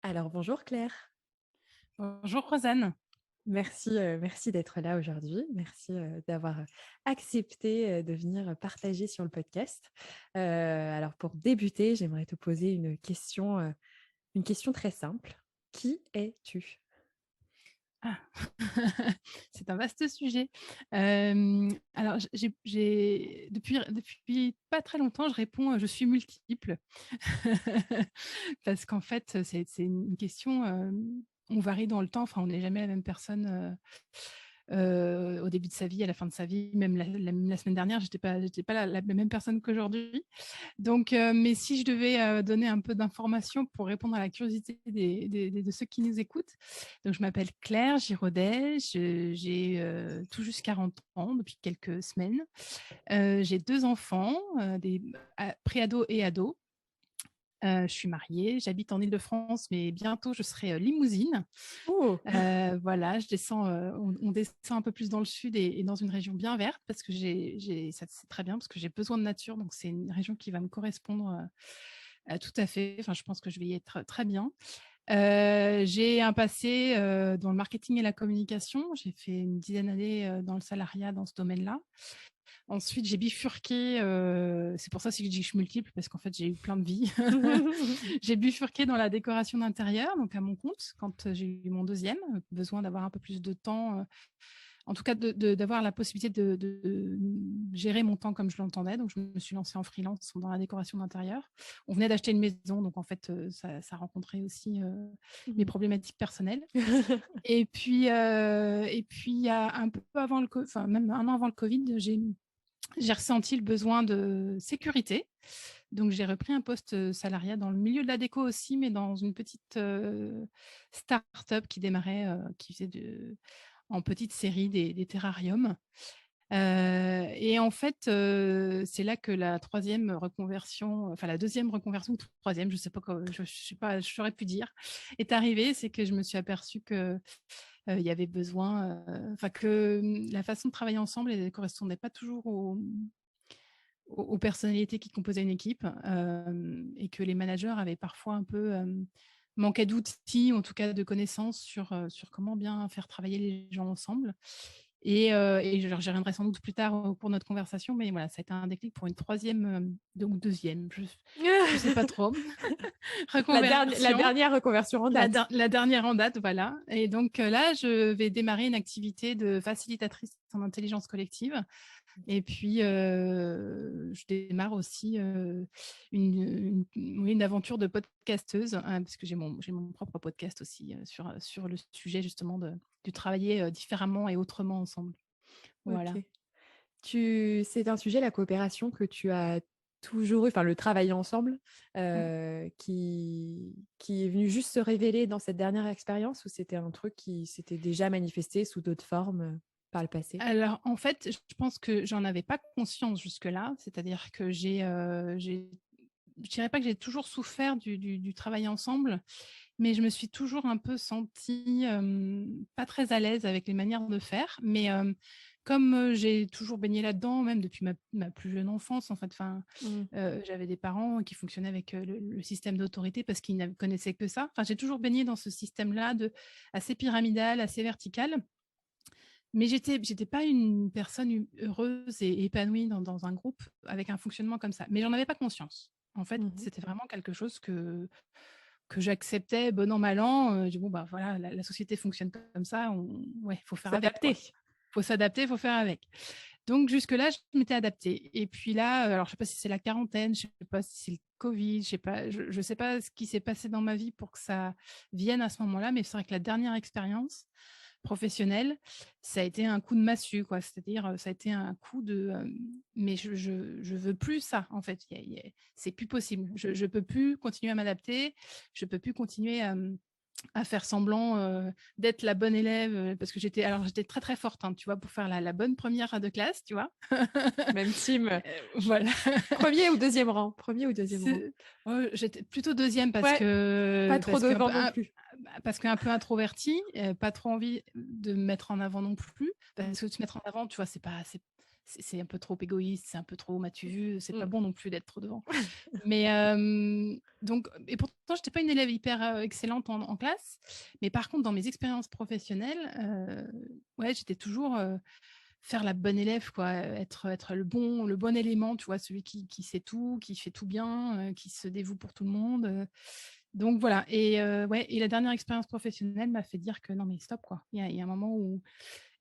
Alors bonjour Claire, Bonjour Rosanne. merci d'être là aujourd'hui, merci d'avoir accepté de venir partager sur le podcast. Alors pour débuter, j'aimerais te poser une question très simple. Qui es-tu? Ah, c'est un vaste sujet. Alors, depuis pas très longtemps, je réponds je suis multiple. Parce qu'en fait, c'est une question, on varie dans le temps, enfin, on n'est jamais la même personne. Au début de sa vie, à la fin de sa vie, même la semaine dernière, j'étais pas la même personne qu'aujourd'hui. Donc, mais si je devais donner un peu d'informations pour répondre à la curiosité de ceux qui nous écoutent. Donc, je m'appelle Claire Giraudet, j'ai tout juste 40 ans depuis quelques semaines. J'ai deux enfants, des préados et ados. Je suis mariée, j'habite en Île-de-France, mais bientôt je serai limousine. Oh, Voilà, on descend un peu plus dans le sud et dans une région bien verte parce que ça c'est très bien parce que j'ai besoin de nature, donc c'est une région qui va me correspondre tout à fait. Enfin, je pense que je vais y être très bien. J'ai un passé dans le marketing et la communication. J'ai fait une dizaine d'années dans le salariat dans ce domaine-là. Ensuite, j'ai bifurqué, c'est pour ça aussi que je dis que je suis multiple, parce qu'en fait, j'ai eu plein de vies. J'ai bifurqué dans la décoration d'intérieur, donc à mon compte, quand j'ai eu mon deuxième, besoin d'avoir un peu plus de temps, en tout cas d'avoir la possibilité de gérer mon temps comme je l'entendais. Donc, je me suis lancée en freelance dans la décoration d'intérieur. On venait d'acheter une maison, donc en fait, ça rencontrait aussi mes problématiques personnelles. Et puis, il y a un peu avant enfin même un an avant le Covid, j'ai ressenti le besoin de sécurité. Donc, j'ai repris un poste salariat dans le milieu de la déco aussi, mais dans une petite start-up qui démarrait, qui faisait en petite série des terrariums. Et en fait, c'est là que la troisième reconversion, enfin la deuxième reconversion, ou troisième, je ne sais pas, je sais pas, je saurais plus dire, est arrivée. C'est que je me suis aperçue que il y avait besoin, enfin que la façon de travailler ensemble ne correspondait pas toujours aux personnalités qui composaient une équipe, et que les managers avaient parfois un peu manqué d'outils, en tout cas de connaissances sur comment bien faire travailler les gens ensemble. Et j'y reviendrai sans doute plus tard au cours de notre conversation, mais voilà, ça a été un déclic pour une troisième ou deuxième, je sais pas trop, la reconversion. dernière reconversion en date. La dernière en date, voilà. Et donc là, je vais démarrer une activité de facilitatrice en intelligence collective. Et puis, je démarre aussi oui, une aventure de podcasteuse, hein, parce que j'ai mon propre podcast aussi sur le sujet justement de travailler différemment et autrement ensemble. Ok. Voilà. C'est un sujet, la coopération, que tu as toujours eu, enfin le travail ensemble, Mm. qui est venu juste se révéler dans cette dernière expérience, ou c'était un truc qui s'était déjà manifesté sous d'autres formes par le passé? Alors, en fait, je pense que j'en avais pas conscience jusque-là, c'est-à-dire que je dirais pas que j'ai toujours souffert du travail ensemble, mais je me suis toujours un peu sentie pas très à l'aise avec les manières de faire. Mais comme j'ai toujours baigné là-dedans, même depuis ma plus jeune enfance, en fait, enfin, Mm. j'avais des parents qui fonctionnaient avec le système d'autorité parce qu'ils ne connaissaient que ça. Enfin, j'ai toujours baigné dans ce système-là assez pyramidal, assez vertical. Mais j'étais pas une personne heureuse et épanouie dans un groupe avec un fonctionnement comme ça. Mais j'en avais pas conscience. En fait, Mhm. c'était vraiment quelque chose que j'acceptais bon an, mal an. Je dis, bon, bah voilà, la société fonctionne comme ça, ouais, faut faire avec, quoi. S'adapter. Faut s'adapter, faut faire avec. Donc, jusque-là, je m'étais adaptée. Et puis là, alors, je sais pas si c'est la quarantaine, je sais pas si c'est le Covid, je sais pas ce qui s'est passé dans ma vie pour que ça vienne à ce moment-là, mais c'est vrai que la dernière expérience professionnelle, ça a été un coup de massue, quoi. C'est-à-dire, ça a été un coup mais je veux plus ça, en fait. C'est plus possible. Je peux plus continuer à m'adapter. Je peux plus continuer à faire semblant d'être la bonne élève, parce que j'étais très très forte, hein, tu vois, pour faire la bonne première de classe, tu vois. Même team. Voilà. Premier ou deuxième rang? Premier ou deuxième rang? Oh, j'étais plutôt deuxième Ouais, pas trop devant non plus. parce qu'un peu introvertie, pas trop envie de me mettre en avant non plus, parce que se mettre en avant, tu vois, c'est un peu trop égoïste, c'est un peu trop m'as-tu vu, c'est pas Mmh. bon non plus d'être trop devant. Mais donc et pourtant, j'étais pas une élève hyper, excellente en classe. Mais par contre, dans mes expériences professionnelles, ouais, j'étais toujours, faire la bonne élève quoi, être le bon élément, tu vois? Celui qui sait tout, qui fait tout bien, qui se dévoue pour tout le monde, donc voilà et ouais et la dernière expérience professionnelle m'a fait dire que non mais stop quoi. Il y a un moment où,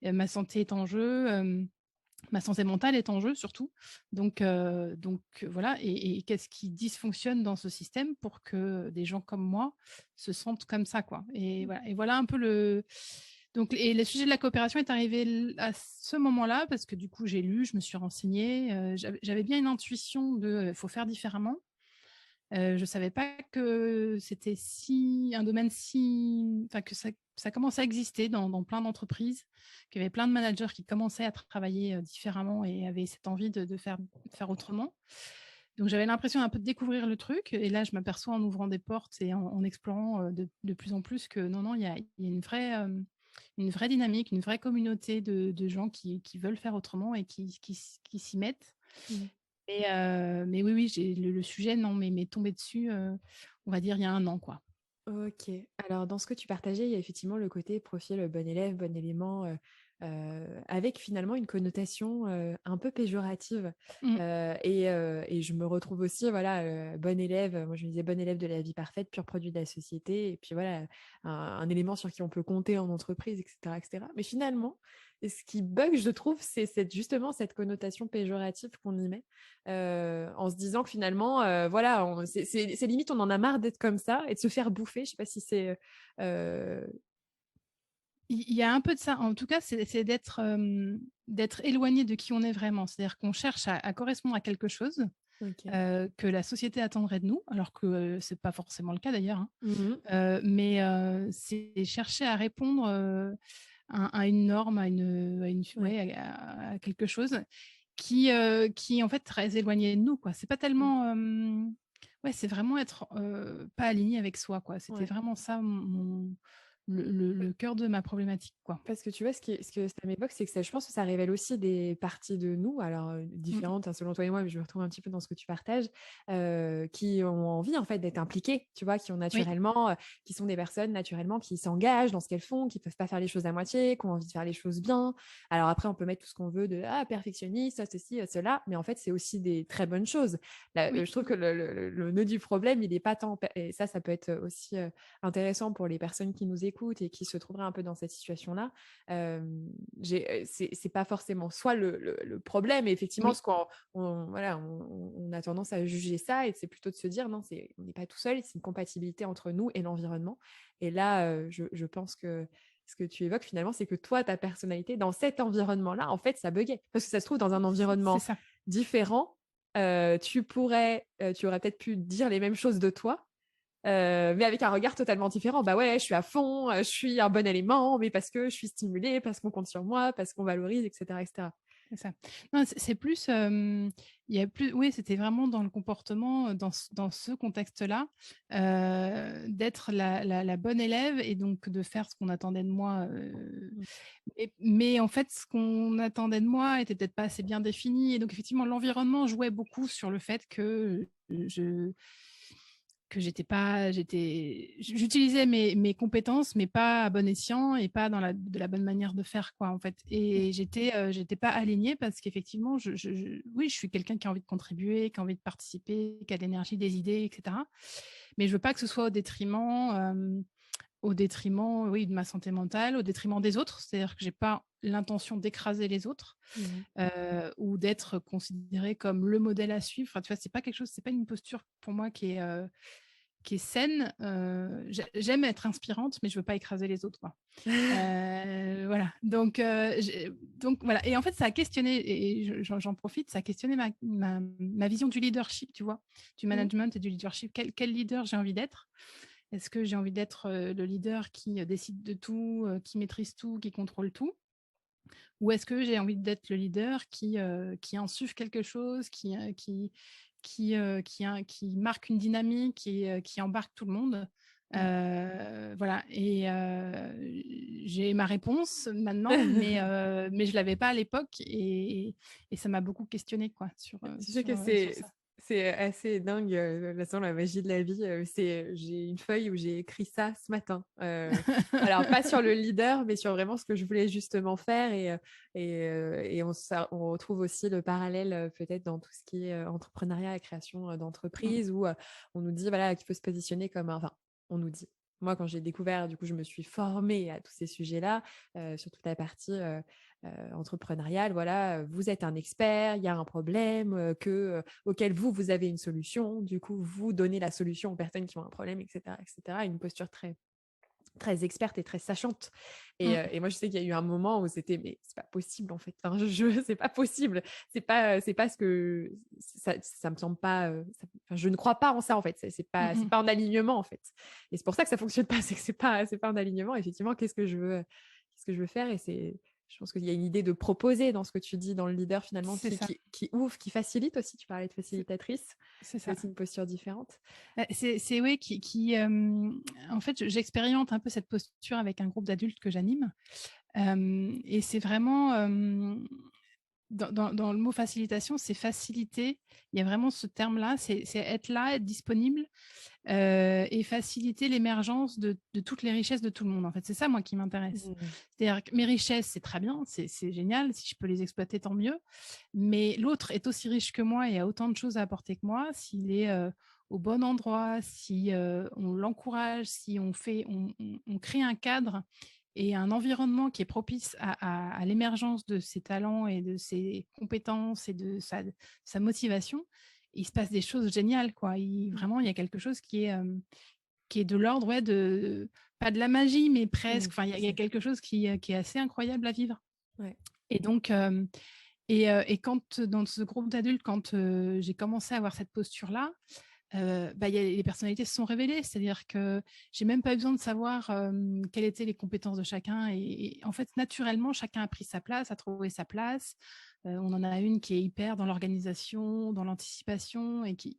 ma santé est en jeu, ma santé mentale est en jeu surtout. Donc voilà et qu'est-ce qui dysfonctionne dans ce système pour que des gens comme moi se sentent comme ça, quoi et voilà un peu le donc et le sujet de la coopération est arrivé l à ce moment-là parce que du coup, j'ai lu, je me suis renseignée, j'avais bien une intuition de, faut faire différemment. Je savais pas que c'était si un domaine si enfin que ça commençait à exister dans plein d'entreprises, qu'il y avait plein de managers qui commençaient à travailler, différemment et avaient cette envie de faire autrement. Donc j'avais l'impression un peu de découvrir le truc et là je m'aperçois en ouvrant des portes et en explorant, de plus en plus que non, non, il y a une vraie dynamique, une vraie communauté de gens qui veulent faire autrement et qui s'y mettent. Mmh. Mais oui, oui, j'ai le sujet, non, mais m'est tombé dessus, on va dire il y a 1 an, quoi. OK. Alors dans ce que tu partageais, il y a effectivement le côté profil, bon élève, bon élément, avec finalement une connotation, un peu péjorative, Mmh. et je me retrouve aussi voilà, bon élève, moi je me disais: «Bon élève de la vie parfaite, pur produit de la société» et puis voilà, un élément sur qui on peut compter en entreprise et cetera. Mais finalement, ce qui bug, je trouve, c'est justement cette connotation péjorative qu'on y met. En se disant que finalement, voilà, c'est limite on en a marre d'être comme ça et de se faire bouffer. Je sais pas si c'est, Il y a un peu de ça. En tout cas, c'est d'être éloigné de qui on est vraiment. C'est-à-dire qu'on cherche à correspondre à quelque chose, OK. que la société attendrait de nous, alors que, c'est pas forcément le cas d'ailleurs, hein. Mmh. Mais c'est chercher à répondre, à une norme, à une Ouais. ouais, à quelque chose qui est en fait très éloigné de nous, quoi. C'est pas Mmh. tellement, ouais, c'est vraiment être, pas aligné avec soi, quoi. C'était Ouais. vraiment ça mon le cœur de ma problématique, quoi. Parce que tu vois, ce que ça m'évoque, c'est que ça je pense que ça révèle aussi des parties de nous, alors, Mmh. différentes, hein, selon toi et moi, mais je me retrouve un petit peu dans ce que tu partages, qui ont envie, en fait, d'être impliquées, tu vois? Qui ont Oui, naturellement, qui sont des personnes naturellement qui s'engagent dans ce qu'elles font, qui peuvent pas faire les choses à moitié, qui ont envie de faire les choses bien. Alors après, on peut mettre tout ce qu'on veut de: «Ah, perfectionniste, ah, ceci, cela», mais en fait, c'est aussi des très bonnes choses. Là, oui. je trouve que le nœud du problème, il est pas tant et ça peut être, aussi, intéressant pour les personnes qui nous écoutent et qui se trouveraient un peu dans cette situation-là. C'est pas forcément soit le problème et effectivement Oui, ce qu'on voilà, on a tendance à juger ça et c'est plutôt de se dire: «Non, on n'est pas tout seul, c'est une compatibilité entre nous et l'environnement» et là, je pense que ce que tu évoques finalement, c'est que toi, ta personnalité dans cet environnement-là, en fait, ça buggait. Parce que ça se trouve dans un c'est environnement ça. différent, tu aurais peut-être pu dire les mêmes choses de toi, mais avec un regard totalement différent. Bah ouais, je suis à fond, je suis un bon élément, mais parce que je suis stimulée, parce qu'on compte sur moi, parce qu'on valorise et cetera et cetera. C'est ça. Non, c'est plus, il y a plus oui, c'était vraiment dans le comportement, dans ce contexte-là, d'être la bonne élève et donc de faire ce qu'on attendait de moi, Mmh. mais en fait, ce qu'on attendait de moi était peut-être pas assez bien défini et donc effectivement, l'environnement jouait beaucoup sur le fait je que j'utilisais mes compétences, mais pas à bon escient et pas de la bonne manière de faire, quoi, en fait et j'étais pas alignée parce qu'effectivement, oui, je suis quelqu'un qui a envie de contribuer, qui a envie de participer, qui a de l'énergie, des idées et cetera. Mais je veux pas que ce soit au détriment, oui, de ma santé mentale, au détriment des autres. C'est-à-dire que j'ai pas l'intention d'écraser les autres, Mmh. ou d'être considérée comme le modèle à suivre. Enfin, tu vois, c'est pas une posture pour moi qui est saine. J'aime être inspirante, mais je veux pas écraser les autres, quoi. Voilà, donc voilà et en fait, ça a questionné et j'en profite, ça a questionné ma vision du leadership, tu vois? Du Mmh. management et du leadership. Quel leader j'ai envie d'être? Est-ce que j'ai envie d'être, le leader qui, décide de tout, qui maîtrise tout, qui contrôle tout? Ou est-ce que j'ai envie d'être le leader qui insuffle quelque chose, qui marque une dynamique qui embarque tout le monde, Voilà. Et j'ai ma réponse maintenant, mais je l'avais pas à l'époque, et ça m'a beaucoup questionnée, quoi, Tu sais que sur ça. c'est assez dingue, de toute façon, la magie de la vie. J'ai une feuille où j'ai écrit ça ce matin. Alors, pas sur le leader, mais sur vraiment ce que je voulais justement faire. Et on retrouve aussi le parallèle peut-être dans tout ce qui est entrepreneuriat et création Mmh. d'entreprise, où on nous dit voilà, qu'il faut se positionner comme un... Enfin, on nous dit. Moi, quand j'ai découvert, du coup, je me suis formée à tous ces sujets-là, sur toute la partie entrepreneuriale. Voilà, vous êtes un expert, il y a un problème auquel vous avez une solution. Du coup, vous donnez la solution aux personnes qui ont un problème, etc., etc. Une posture très très experte et très sachante. Mmh. Et moi, je sais qu'il y a eu un moment où c'était, mais c'est pas possible en fait. Enfin, c'est pas possible. C'est pas ce que ça me semble pas. Enfin, je ne crois pas en ça en fait. Mmh C'est mh. pas en alignement en fait. Et c'est pour ça que ça fonctionne pas. C'est que c'est pas en alignement. Effectivement, qu'est-ce que je veux faire? Et je pense qu'il y a une idée de proposer dans ce que tu dis dans le leader finalement C'est ça. qui ouvre, qui facilite aussi. Tu parlais de C'est facilitatrice. c'est C'est ça. aussi une posture différente. C'est oui, en fait, j'expérimente un peu cette posture avec un groupe d'adultes que j'anime, et c'est vraiment, dans le mot facilitation, c'est faciliter. Il y a vraiment ce terme-là, c'est être là, être disponible, et faciliter l'émergence de toutes les richesses de tout le monde, en fait. C'est ça, moi, qui m'intéresse. Mmh. C'est-à-dire que mes richesses, c'est très bien, c'est génial. Si je peux les exploiter, tant mieux. Mais l'autre est aussi riche que moi et a autant de choses à apporter que moi s'il est, au bon endroit, si, on l'encourage, si on crée un cadre et un environnement qui est propice à l'émergence de ses talents et de ses compétences et de sa motivation. Il se passe des choses géniales, quoi. Vraiment, il y a quelque chose qui est de l'ordre, ouais, pas de la magie, mais Mmh. presque. Enfin, il y a quelque chose qui est assez incroyable à vivre. Ouais. Et donc, et quand dans ce groupe d'adultes, quand j'ai commencé à avoir cette posture-là, bah, il y a les personnalités se sont révélées. C'est-à-dire que j'ai même pas eu besoin de savoir, quelles étaient les compétences de chacun, et en fait, naturellement, chacun a pris sa place, a trouvé sa place. On en a une qui est hyper dans l'organisation, dans l'anticipation, et qui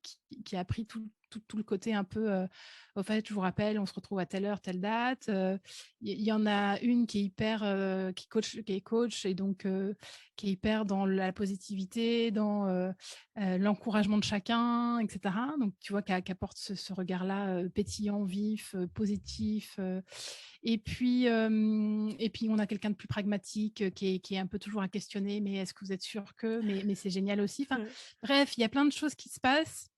a pris tout le côté un peu, au fait, je vous rappelle, on se retrouve à telle heure, telle date. Il y en a une qui est hyper, qui est coach, et donc qui est hyper dans la positivité, dans l'encouragement de chacun, etc. Donc, tu vois, qui apporte ce regard-là, pétillant, vif, positif. Et puis, on a quelqu'un de plus pragmatique, qui est un peu toujours à questionner, mais est-ce que vous êtes sûr que, mais c'est génial aussi. Enfin, Ouais. bref, il y a plein de choses qui se passent,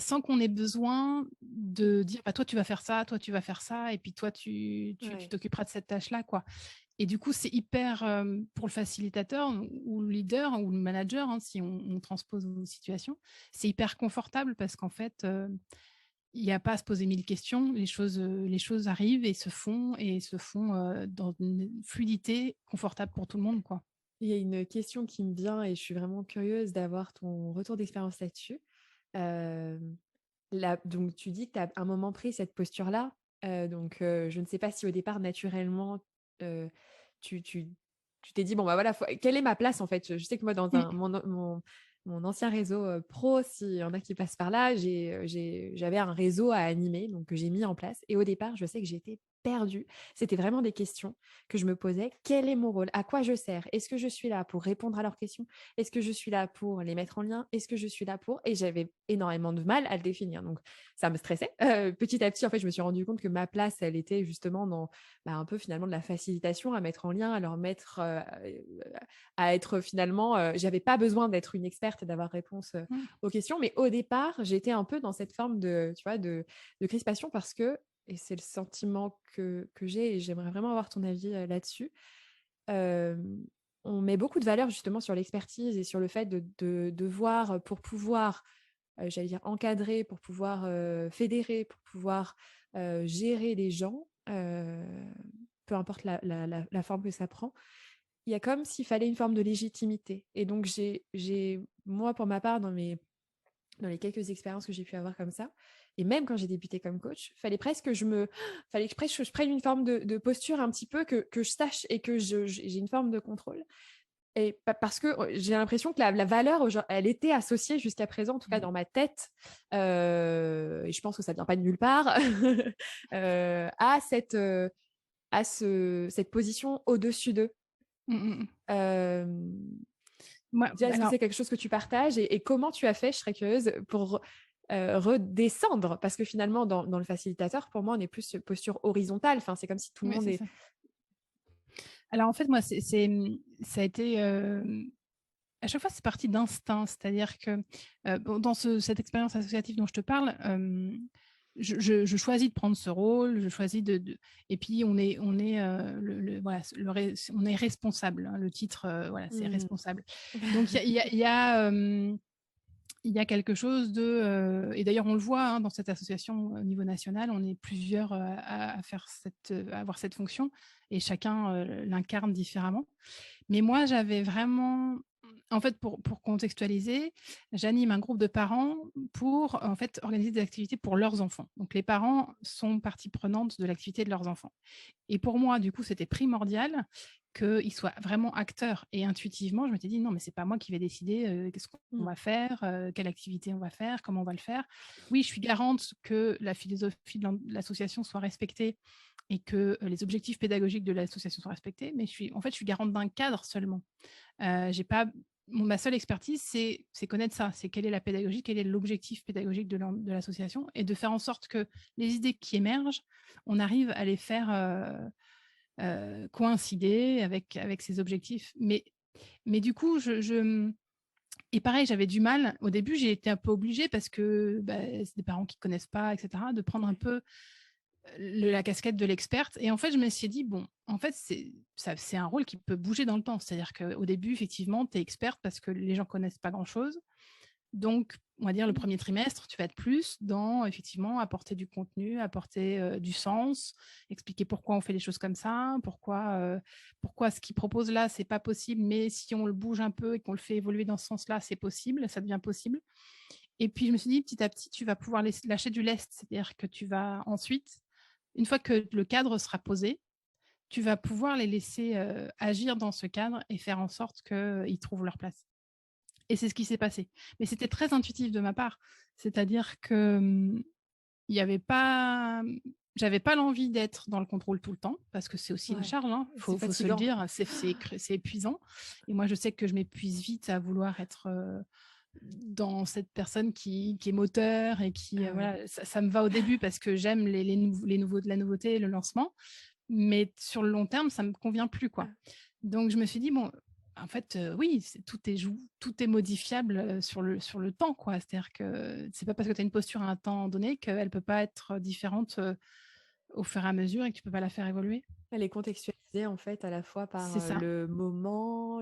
sans qu'on ait besoin de dire, bah, toi, tu vas faire ça, toi, tu vas faire ça, et puis toi, tu Ouais. t'occuperas de cette tâche-là, quoi. Et du coup, c'est hyper, pour le facilitateur ou le leader ou le manager, hein, si on transpose aux situations, c'est hyper confortable parce qu'en fait, il y a pas à se poser 1000 questions. Les choses arrivent et se font, dans une fluidité confortable pour tout le monde, quoi. Il y a une question qui me vient et je suis vraiment curieuse d'avoir ton retour d'expérience là-dessus. Hem, donc tu dis que tu as un moment pris cette posture-là, je ne sais pas si au départ naturellement, heu, tu tu tu t'es dit: «Bon, bah, voilà, quelle est ma place en fait?» Je sais que moi dans Mmh. mon ancien réseau, pro, s'il y en a qui passent par là, j'avais un réseau à animer donc que j'ai mis en place et au départ, je sais que j'étais perdue. C'était vraiment des questions que je me posais. Quel est mon rôle? À quoi je sers? Est-ce que je suis là pour répondre à leurs questions? Est-ce que je suis là pour les mettre en lien? Est-ce que je suis là pour... Et j'avais énormément de mal à le définir. Donc, ça me stressait. Petit à petit, en fait, je me suis rendu compte que ma place, elle était justement dans un peu finalement de la facilitation, à mettre en lien, à leur mettre, à être finalement... j'avais pas besoin d'être une experte et d'avoir réponse Mmh. aux questions. Mais au départ, j'étais un peu dans cette forme de, tu vois, de crispation parce que, et c'est le sentiment que j'ai, et j'aimerais vraiment avoir ton avis là-dessus. Hem, on met beaucoup de valeur justement sur l'expertise et sur le fait de devoir, pour pouvoir, j'allais dire encadrer, pour pouvoir, fédérer, pour pouvoir, gérer les gens, peu importe la forme que ça prend. Il y a comme s'il fallait une forme de légitimité et donc moi, pour ma part, dans les quelques expériences que j'ai pu avoir comme ça, et même quand j'ai débuté comme coach, fallait que je prenne une forme de posture un petit peu, que je sache et que j'ai une forme de contrôle. Et parce que j'ai l'impression que la valeur, elle était associée jusqu'à présent, en tout cas Mmh. dans ma tête, et je pense que ça vient pas de nulle part, à cette position au-dessus d'eux. Mmh mh. Hem, Moi, Déjà, est-ce que alors c'est quelque chose que tu partages et comment tu as fait, je serais curieuse, pour, redescendre? Parce que finalement, dans le facilitateur, pour moi, on est plus sur posture horizontale. Enfin, c'est comme si tout le ouais, monde c'est est. ça. Alors en fait, moi, ça a été, à chaque fois, c'est parti d'instinct. C'est-à-dire que, bon, dans cette expérience associative dont je te parle, je choisis de prendre ce rôle, je choisis de et puis on est, voilà, on est responsable, hein, le titre, voilà, c'est Mmh. responsable. Donc il y a quelque chose de, et d'ailleurs on le voit, hein, dans cette association au niveau national, on est plusieurs, à faire à avoir cette fonction et chacun, l'incarne différemment. Mais moi, j'avais vraiment en fait, pour contextualiser, j'anime un groupe de parents pour, en fait, organiser des activités pour leurs enfants. Donc les parents sont partie prenante de l'activité de leurs enfants. Et pour moi, du coup, c'était primordial qu'ils soient vraiment acteurs. Et intuitivement, je m'étais dit: «Non, mais c'est pas moi qui vais décider, qu'est-ce qu'on Mmh. va faire, quelle activité on va faire, comment on va le faire». Oui, je suis garante que la philosophie de l'association soit respectée et que, les objectifs pédagogiques de l'association soient respectés, mais je suis garante d'un cadre seulement. J'ai pas ma seule expertise, c'est connaître ça, c'est quelle est la pédagogie, quel est l'objectif pédagogique de l'association et de faire en sorte que les idées qui émergent, on arrive à les faire, coïncider avec ces objectifs. Mais du coup, et pareil, j'avais du mal. Au début, j'ai été un peu obligée parce que, bah, c'est des parents qui connaissent pas et cetera, de prendre un Ouais. peu la casquette de l'experte. Et en fait, je me suis dit, bon, en fait, c'est un rôle qui peut bouger dans le temps. C'est-à-dire qu'au début, effectivement, tu es experte parce que les gens connaissent pas grand-chose. Donc, on va dire le Mmh. premier trimestre, tu vas être plus dans, effectivement, apporter du contenu, apporter du sens, expliquer pourquoi on fait les choses comme ça, pourquoi ce qu'ils proposent là, c'est pas possible, mais si on le bouge un peu et qu'on le fait évoluer dans ce sens-là, c'est possible, ça devient possible. Et puis, je me suis dit, petit à petit, tu vas pouvoir lâcher du lest. C'est-à-dire que tu vas ensuite, une fois que le cadre sera posé, tu vas pouvoir les laisser, agir dans ce cadre et faire en sorte qu'ils trouvent leur place. Et c'est ce qui s'est passé. Mais c'était très intuitif de ma part. C'est-à-dire que, il y avait pas j'avais pas l'envie d'être dans le contrôle tout le temps, parce que c'est aussi une Ouais, charge, hein, c'est faut se le fatigant. dire, c'est épuisant. Et moi, je sais que je m'épuise vite à vouloir être, dans cette personne qui est moteur et qui, Ah ouais. voilà, ça me va au début parce que j'aime la nouveauté, le lancement, mais sur le long terme, ça me convient plus, quoi. Ah. Donc je me suis dit: «Bon, en fait, oui, tout est modifiable, sur le temps, quoi». C'est-à-dire que c'est pas parce que tu as une posture à un temps donné qu'elle peut pas être différente, au fur et à mesure et que tu peux pas la faire évoluer. Elle est contextualisée en fait à la fois par, C'est ça. le moment,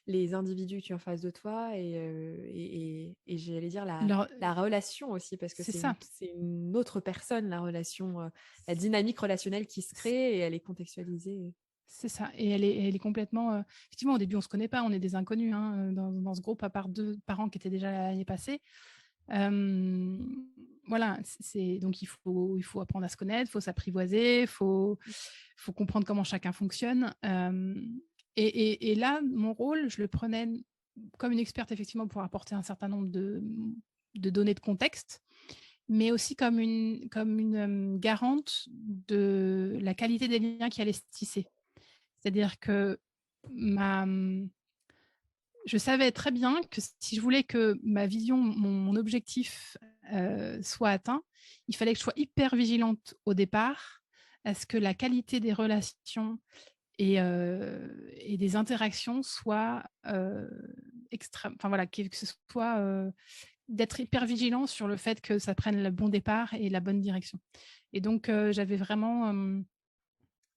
les individus que tu as en face de toi et j'allais dire Leur la relation aussi parce que C'est ça. c'est une autre personne la relation, la dynamique relationnelle qui se crée et elle est contextualisée. C'est ça. Et elle est complètement, effectivement, au début, on se connaît pas, on est des inconnus, hein, dans ce groupe, à part 2 parents qui étaient déjà là l'année passée. Voilà, c'est donc il faut apprendre à se connaître, il faut s'apprivoiser, faut comprendre comment chacun fonctionne. Et là, mon rôle, je le prenais comme une experte, effectivement, pour apporter un certain nombre de données de contexte, mais aussi comme une, garante de la qualité des liens qui allaient se tisser. C'est-à-dire que ma, je savais très bien que si je voulais que ma vision, mon objectif, soit atteint, il fallait que je sois hyper vigilante au départ à ce que la qualité des relations et des interactions soit, extrême, enfin voilà, que ce soit, d'être hyper vigilant sur le fait que ça prenne le bon départ et la bonne direction. Et donc j'avais vraiment,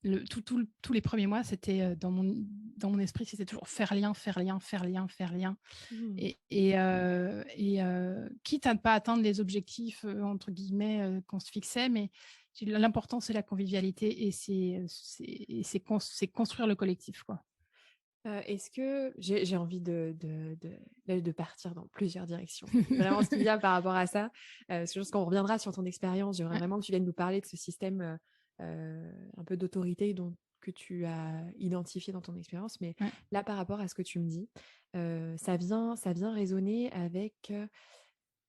tous les premiers mois, c'était, dans mon esprit, c'était toujours faire lien, faire lien, faire lien, faire lien. Mmh. Quitte à ne pas atteindre les objectifs, entre guillemets, qu'on se fixait, mais l'important, c'est la convivialité et c'est construire le collectif, quoi. Est-ce que j'ai envie de partir dans plusieurs directions. C'est vraiment ce qui vient par rapport à ça. C'est juste qu'on reviendra sur ton expérience. J'aimerais Ouais. vraiment que tu viennes nous parler de ce système, un peu d'autorité tu as identifié dans ton expérience, mais Ouais. là, par rapport à ce que tu me dis, ça vient résonner avec,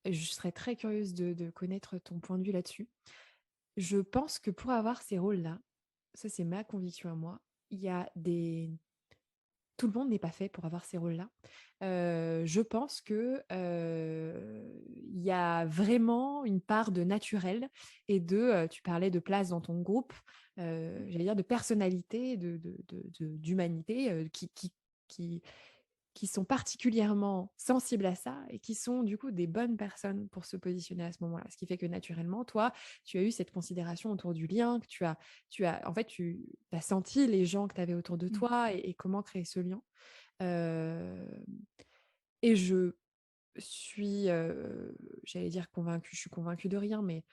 je serais très curieuse de connaître ton point de vue là-dessus. Je pense que pour avoir ces rôles-là, ça c'est ma conviction à moi, il y a des tout le monde n'est pas fait pour avoir ces rôles-là. Je pense que, il y a vraiment une part de naturel et tu parlais de place dans ton groupe, j'allais dire de personnalité, d'humanité, qui qui sont particulièrement sensibles à ça et qui sont du coup des bonnes personnes pour se positionner à ce moment-là. Ce qui fait que naturellement, toi, tu as eu cette considération autour du lien, que en fait, tu as senti les gens que tu avais autour de Mmh. toi et comment créer ce lien. Euh, et j'allais dire convaincue, je suis convaincue de rien, mais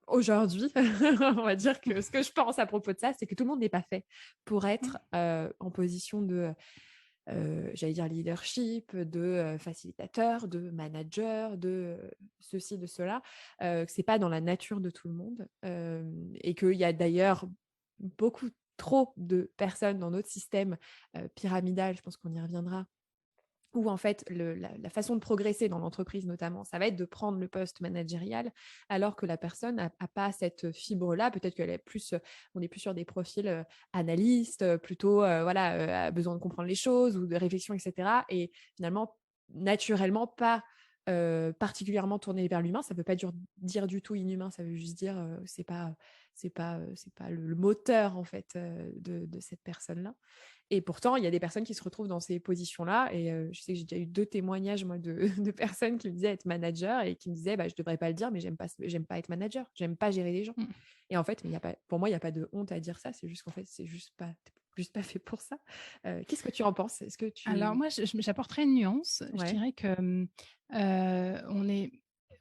aujourd'hui, on va dire que ce que je pense à propos de ça, c'est que tout le monde n'est pas fait pour Mmh. être en position de j'allais dire leadership, de facilitateur, de manager, de ceci, de cela, que c'est pas dans la nature de tout le monde, et qu'il y a d'ailleurs beaucoup trop de personnes dans notre système pyramidal, je pense qu'on y reviendra, où en fait la façon de progresser dans l'entreprise notamment, ça va être de prendre le poste managérial, alors que la personne n'a pas cette fibre-là. Peut-être qu'elle est plus, on est plus sur des profils analystes, plutôt voilà, a besoin de comprendre les choses ou de réflexion, etc. Et finalement, naturellement, pas particulièrement tourné vers l'humain. Ça ne veut pas dire du tout inhumain, ça veut juste dire c'est pas le moteur en fait de cette personne-là. Et pourtant, il y a des personnes qui se retrouvent dans ces positions-là. Et je sais que j'ai déjà eu 2 témoignages, moi, de de personnes qui me disaient être manager et qui me disaient: «Bah, je devrais pas le dire, mais j'aime pas être manager, j'aime pas gérer les gens». Mmh. Et en fait, mais il y a pas pour moi, il y a pas de honte à dire ça, c'est juste qu'en fait, c'est juste pas fait pour ça. Qu'est-ce que tu en penses? Est-ce que Alors tu moi, j'apporterais une nuance. Je Ouais. dirais que,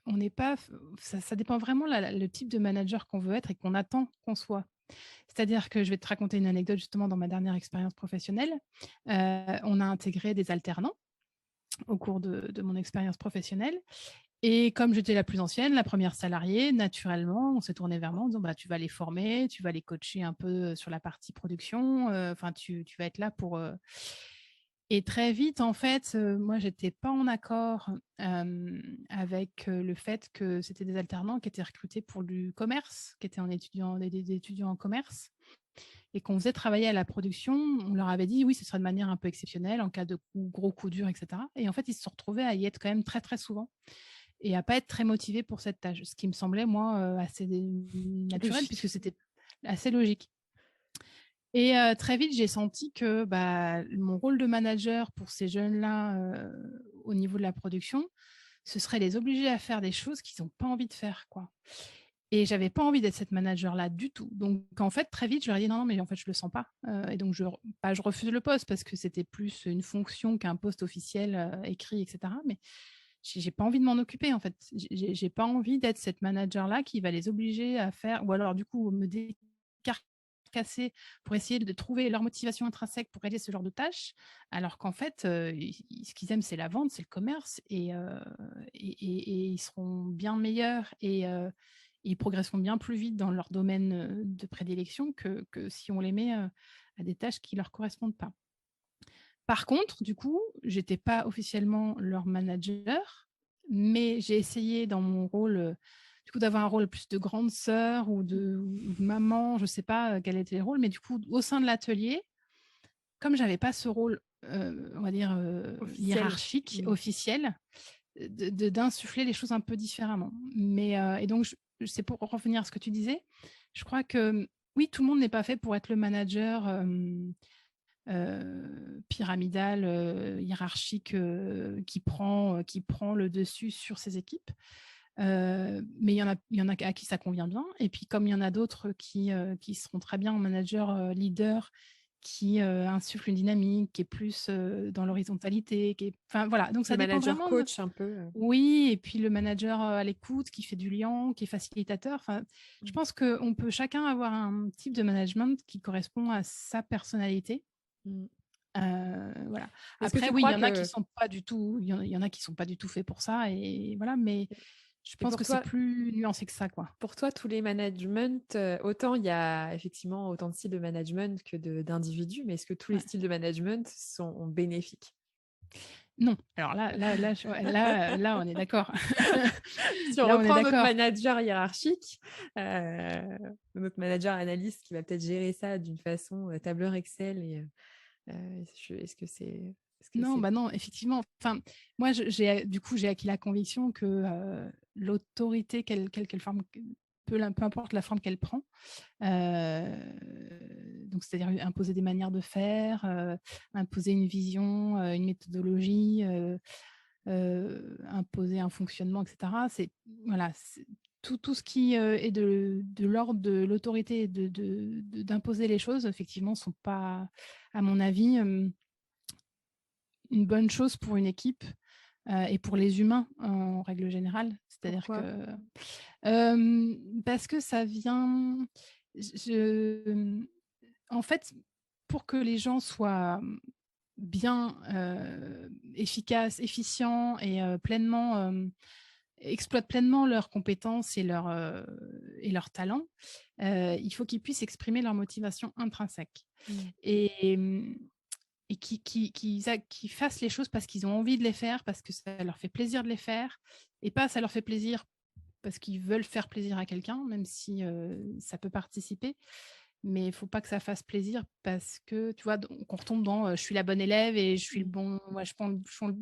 on n'est pas ça dépend vraiment le type de manager qu'on veut être et qu'on attend qu'on soit. C'est-à-dire que je vais te raconter une anecdote justement dans ma dernière expérience professionnelle. On a intégré des alternants au cours de mon expérience professionnelle et comme j'étais la plus ancienne, la première salariée, naturellement, on s'est tourné vers moi en disant: «Bah, tu vas les former, tu vas les coacher un peu sur la partie production, enfin tu vas être là pour, et très vite, en fait, moi, j'étais pas en accord, avec, le fait que c'était des alternants qui étaient recrutés pour du commerce, qui étaient en étudiants des étudiants en commerce et qu'on faisait travailler à la production. On leur avait dit: «Oui, ce sera de manière un peu exceptionnelle, en cas de gros coup dur et cetera» et en fait, ils se sont retrouvés à y être quand même très, très souvent et à pas être très motivés pour cette tâche. Ce qui me semblait, moi, assez naturel puisque Logique. c'était assez logique. Et très vite, j'ai senti que, bah, mon rôle de manager pour ces jeunes-là, au niveau de la production, ce serait les obliger à faire des choses qu'ils ont pas envie de faire, quoi. Et j'avais pas envie d'être cette manager-là du tout. Donc en fait, très vite, je leur ai dit: «Non, non, mais en fait, je le sens pas», et donc je refuse le poste parce que c'était plus une fonction qu'un poste officiel, écrit et cetera, mais j'ai pas envie de m'en occuper, en fait. J'ai pas envie d'être cette manager-là qui va les obliger à faire ou alors du coup me décarcasser pour essayer de trouver leur motivation intrinsèque pour réaliser ce genre de tâches, alors qu'en fait, ce qu'ils aiment, c'est la vente, c'est le commerce et ils seront bien meilleurs et ils progresseront bien plus vite dans leur domaine, de prédilection que si on les met, à des tâches qui leur correspondent pas. Par contre, du coup, j'étais pas officiellement leur manager, mais j'ai essayé dans mon rôle, du coup, d'avoir un rôle plus de grande sœur ou de maman, je sais pas, quel était le rôle, mais du coup, au sein de l'atelier, comme j'avais pas ce rôle, on va dire, Officielle. hiérarchique, Mmh. officiel, d'insuffler les choses un peu différemment. Mais, et donc c'est pour revenir à ce que tu disais, je crois que, oui, tout le monde n'est pas fait pour être le manager, pyramidal, hiérarchique, qui prend le dessus sur ses équipes. Mais il y en a à qui ça convient bien et puis comme il y en a d'autres qui seront très bien en manager, leader, qui, insuffle une dynamique, qui est plus, dans l'horizontalité, qui est enfin voilà, donc Le ça dépend manager vraiment de coach un peu, oui et puis le manager, à l'écoute, qui fait du lien, qui est facilitateur, enfin, je Mmh. pense qu'on peut chacun avoir un type de management qui correspond à sa personnalité. Mmh. Voilà. Est-ce que Après tu oui, il crois y en a qui que sont pas du tout il y en a qui sont pas du tout faits pour ça et voilà, mais Je pense que c'est plus nuancé que ça, quoi. Pour toi, tous les managements, autant il y a effectivement autant de styles de management que d'individus, mais est-ce que tous les styles de management sont bénéfiques? Non. Alors là, on est d'accord. Si on Là, on est reprend notre d'accord. manager hiérarchique, notre manager analyste qui va peut-être gérer ça d'une façon tableur Excel et est-ce que c'est Non, bah non, effectivement. Enfin, moi, j'ai acquis la conviction que l'autorité, quelle forme, peu importe la forme qu'elle prend, donc c'est-à-dire imposer des manières de faire, imposer une vision, une méthodologie, imposer un fonctionnement, etc. C'est voilà, tout ce qui est de l'ordre de l'autorité et d'imposer les choses, effectivement, sont pas, à mon avis, une bonne chose pour une équipe et pour les humains en règle générale. C'est-à-dire Pourquoi? parce que ça vient, en fait, pour que les gens soient bien efficaces, efficients et exploitent pleinement leurs compétences et leurs talents, il faut qu'ils puissent exprimer leur motivation intrinsèque. Et, et qui fassent les choses parce qu'ils ont envie de les faire, parce que ça leur fait plaisir de les faire, et pas ça leur fait plaisir parce qu'ils veulent faire plaisir à quelqu'un, même si ça peut participer. Mais il ne faut pas que ça fasse plaisir parce que, tu vois, qu'on retombe dans je suis la bonne élève et je suis le bon, ouais, je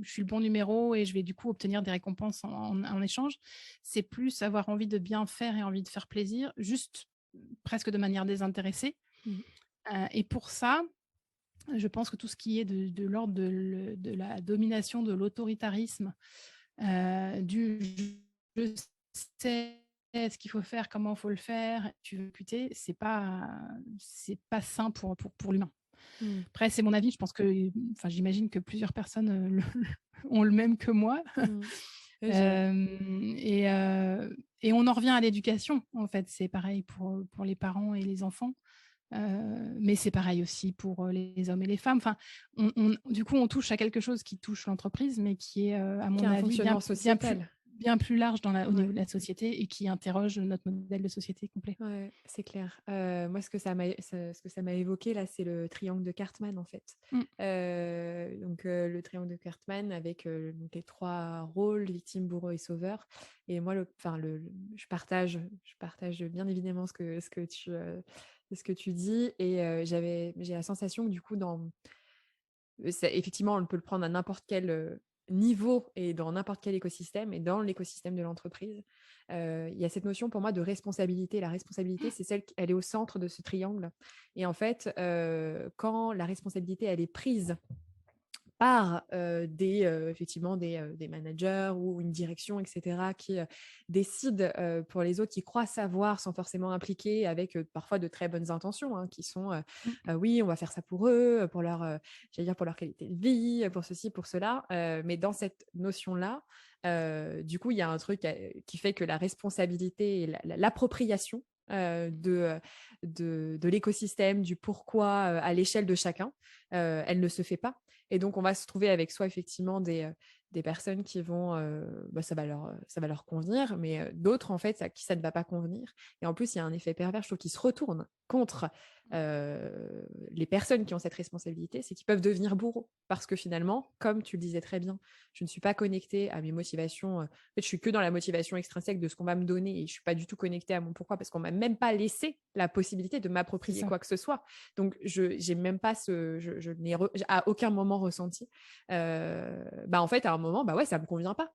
suis le bon numéro et je vais du coup obtenir des récompenses en échange. C'est plus avoir envie de bien faire et envie de faire plaisir, juste presque de manière désintéressée. Et pour ça, je pense que tout ce qui est de l'ordre de la domination, de l'autoritarisme, du je sais ce qu'il faut faire, comment il faut le faire, tu veux puter, c'est pas sain pour l'humain. Après, c'est mon avis, je pense que, enfin, j'imagine que plusieurs personnes ont le même que moi. Et on en revient à l'éducation, en fait, c'est pareil pour les parents et les enfants. Mais c'est pareil aussi pour les hommes et les femmes. Enfin, du coup, on touche à quelque chose qui touche l'entreprise, mais qui est, à Qui mon a un avis, fonctionnement sociétal. bien plus large au niveau de la société et qui interroge notre modèle de société complet. Ouais, c'est clair. Moi, ce que ça m'a évoqué, là, c'est le triangle de Cartman, en fait. Donc, le triangle de Cartman avec donc les 3 rôles, victime, bourreau et sauveur. Et moi, je partage bien évidemment ce que tu dis. Et j'ai la sensation que du coup, effectivement, on peut le prendre à n'importe quel niveau et dans n'importe quel écosystème. Et dans l'écosystème de l'entreprise, il y a cette notion pour moi de responsabilité. La responsabilité, c'est elle est au centre de ce triangle. Et en fait, quand la responsabilité, elle est prise par effectivement des managers ou une direction, etc., qui décident pour les autres, qui croient savoir sans forcément impliquer, avec parfois de très bonnes intentions, hein, qui sont oui, on va faire ça pour eux, pour j'allais dire pour leur qualité de vie, pour ceci, pour cela. Mais dans cette notion-là, du coup, il y a un truc qui fait que la responsabilité et l'appropriation de l'écosystème, du pourquoi à l'échelle de chacun, elle ne se fait pas. Et donc, on va se trouver avec soit effectivement des personnes qui vont, ça va leur convenir, mais d'autres, en fait, à qui ça ne va pas convenir. Et en plus, il y a un effet pervers, je trouve, qui se retourne contre les personnes qui ont cette responsabilité, c'est qu'ils peuvent devenir bourreaux. Parce que finalement, comme tu le disais très bien, je ne suis pas connectée à mes motivations. En fait, je suis que dans la motivation extrinsèque de ce qu'on va me donner et je ne suis pas du tout connectée à mon pourquoi parce qu'on ne m'a même pas laissé la possibilité de m'approprier quoi que ce soit. Donc, je n'ai même pas je n'ai à aucun moment ressenti. En fait, à un moment, ouais, ça ne me convient pas.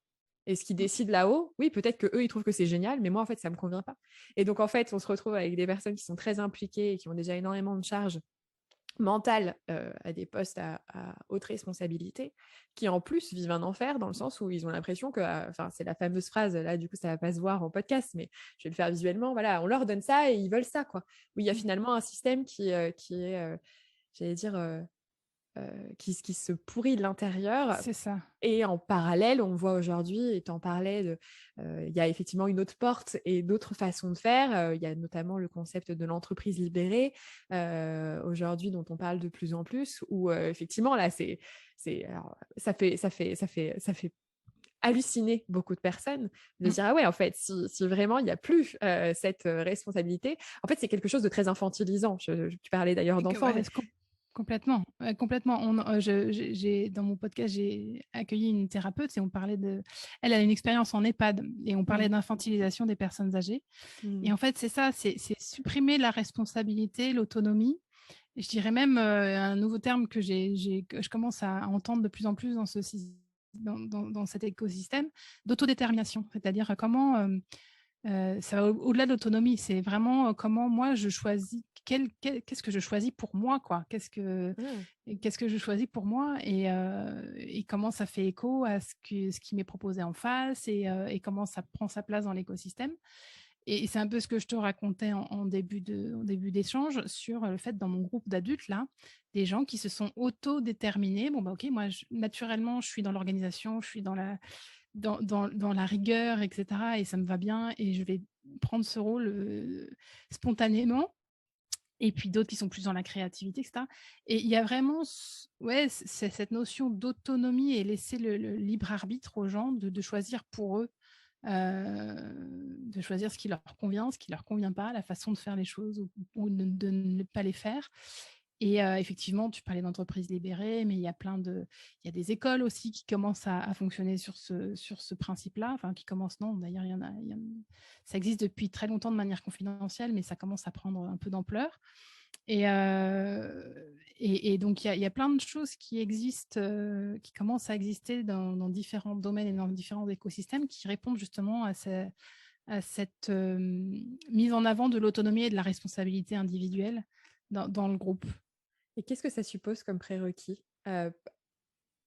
Et ce qu'ils décident là-haut, oui, peut-être qu'eux, ils trouvent que c'est génial, mais moi, en fait, ça ne me convient pas. Et donc, en fait, on se retrouve avec des personnes qui sont très impliquées et qui ont déjà énormément de charges mentales à des postes à haute responsabilité, qui en plus vivent un enfer dans le sens où ils ont l'impression que, c'est la fameuse phrase, là, du coup, ça ne va pas se voir en podcast, mais je vais le faire visuellement, voilà, on leur donne ça et ils veulent ça, quoi. Où il y a finalement un système qui est, j'allais dire, qui se pourrit de l'intérieur. C'est ça. Et en parallèle, on voit aujourd'hui, et tu en parlais, il y a effectivement une autre porte et d'autres façons de faire. Il y a notamment le concept de l'entreprise libérée, aujourd'hui, dont on parle de plus en plus, où effectivement, là, alors, ça fait halluciner beaucoup de personnes, de Mmh. dire: «Ah ouais, en fait, si vraiment il n'y a plus, cette, responsabilité», en fait, c'est quelque chose de très infantilisant. Tu parlais d'ailleurs Et que d'enfants, ouais, mais complètement, ouais, complètement. J'ai dans mon podcast, j'ai accueilli une thérapeute et on parlait de elle a une expérience en EHPAD et on parlait mmh, d'infantilisation des personnes âgées et mmh, en fait, c'est ça, c'est supprimer la responsabilité, l'autonomie et je dirais même, un nouveau terme que je commence à entendre de plus en plus dans ce sys dans cet écosystème, d'autodétermination. C'est-à-dire, comment, ça va au-delà de l'autonomie, c'est vraiment, comment moi je choisis qu'est-ce que je choisis pour moi, quoi? mmh. Qu'est-ce que je choisis pour moi et comment ça fait écho à ce qui m'est proposé en face et comment ça prend sa place dans l'écosystème et c'est un peu ce que je te racontais en début d'échange sur le fait dans mon groupe d'adultes là, des gens qui se sont autodéterminés. Bon, bah, OK, moi naturellement, je suis dans l'organisation, je suis dans la rigueur et cetera et ça me va bien et je vais prendre ce rôle, spontanément et puis d'autres qui sont plus dans la créativité et cetera et il y a vraiment ouais, c'est cette notion d'autonomie et laisser le libre arbitre aux gens de choisir pour eux, de choisir ce qui leur convient, ce qui leur convient pas, la façon de faire les choses ou de ne pas les faire et effectivement, tu parlais d'entreprises libérées, mais il y a des écoles aussi qui commencent à fonctionner sur ce principe-là, enfin qui commencent non, d'ailleurs il y en ça existe depuis très longtemps de manière confidentielle, mais ça commence à prendre un peu d'ampleur et donc il y a plein de choses qui existent, qui commencent à exister dans différents domaines et dans différents écosystèmes qui répondent justement à cette, mise en avant de l'autonomie et de la responsabilité individuelle dans le groupe. Et qu'est-ce que ça suppose comme prérequis?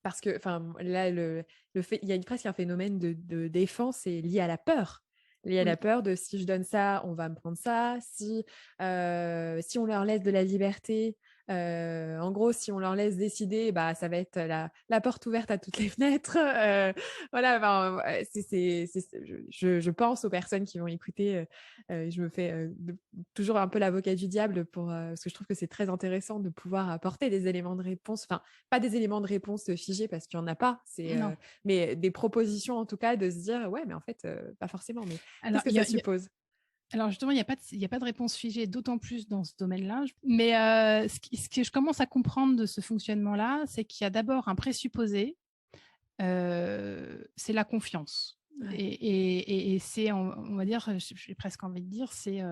Parce que, enfin, là, le fait il y a presque un phénomène de défense, est lié à la peur. Lié à la Oui. peur de: «Si je donne ça, on va me prendre ça. Si on leur laisse de la liberté, en gros, si on leur laisse décider, bah, ça va être la porte ouverte à toutes les fenêtres». Voilà, enfin, c'est je pense aux personnes qui vont écouter, je me fais, toujours un peu l'avocat du diable parce que je trouve que c'est très intéressant de pouvoir apporter des éléments de réponse, enfin, pas des éléments de réponse, figés parce qu'il y en a pas, Non. mais des propositions en tout cas de se dire: «Ouais, mais en fait, pas forcément», mais Alors qu'est-ce que ça suppose? alors justement, il y a pas de réponse figée, d'autant plus dans ce domaine-là. Mais ce que je commence à comprendre de ce fonctionnement-là, c'est qu'il y a d'abord un présupposé, c'est la confiance Ouais. et c'est on va dire, j'ai presque envie de dire, c'est,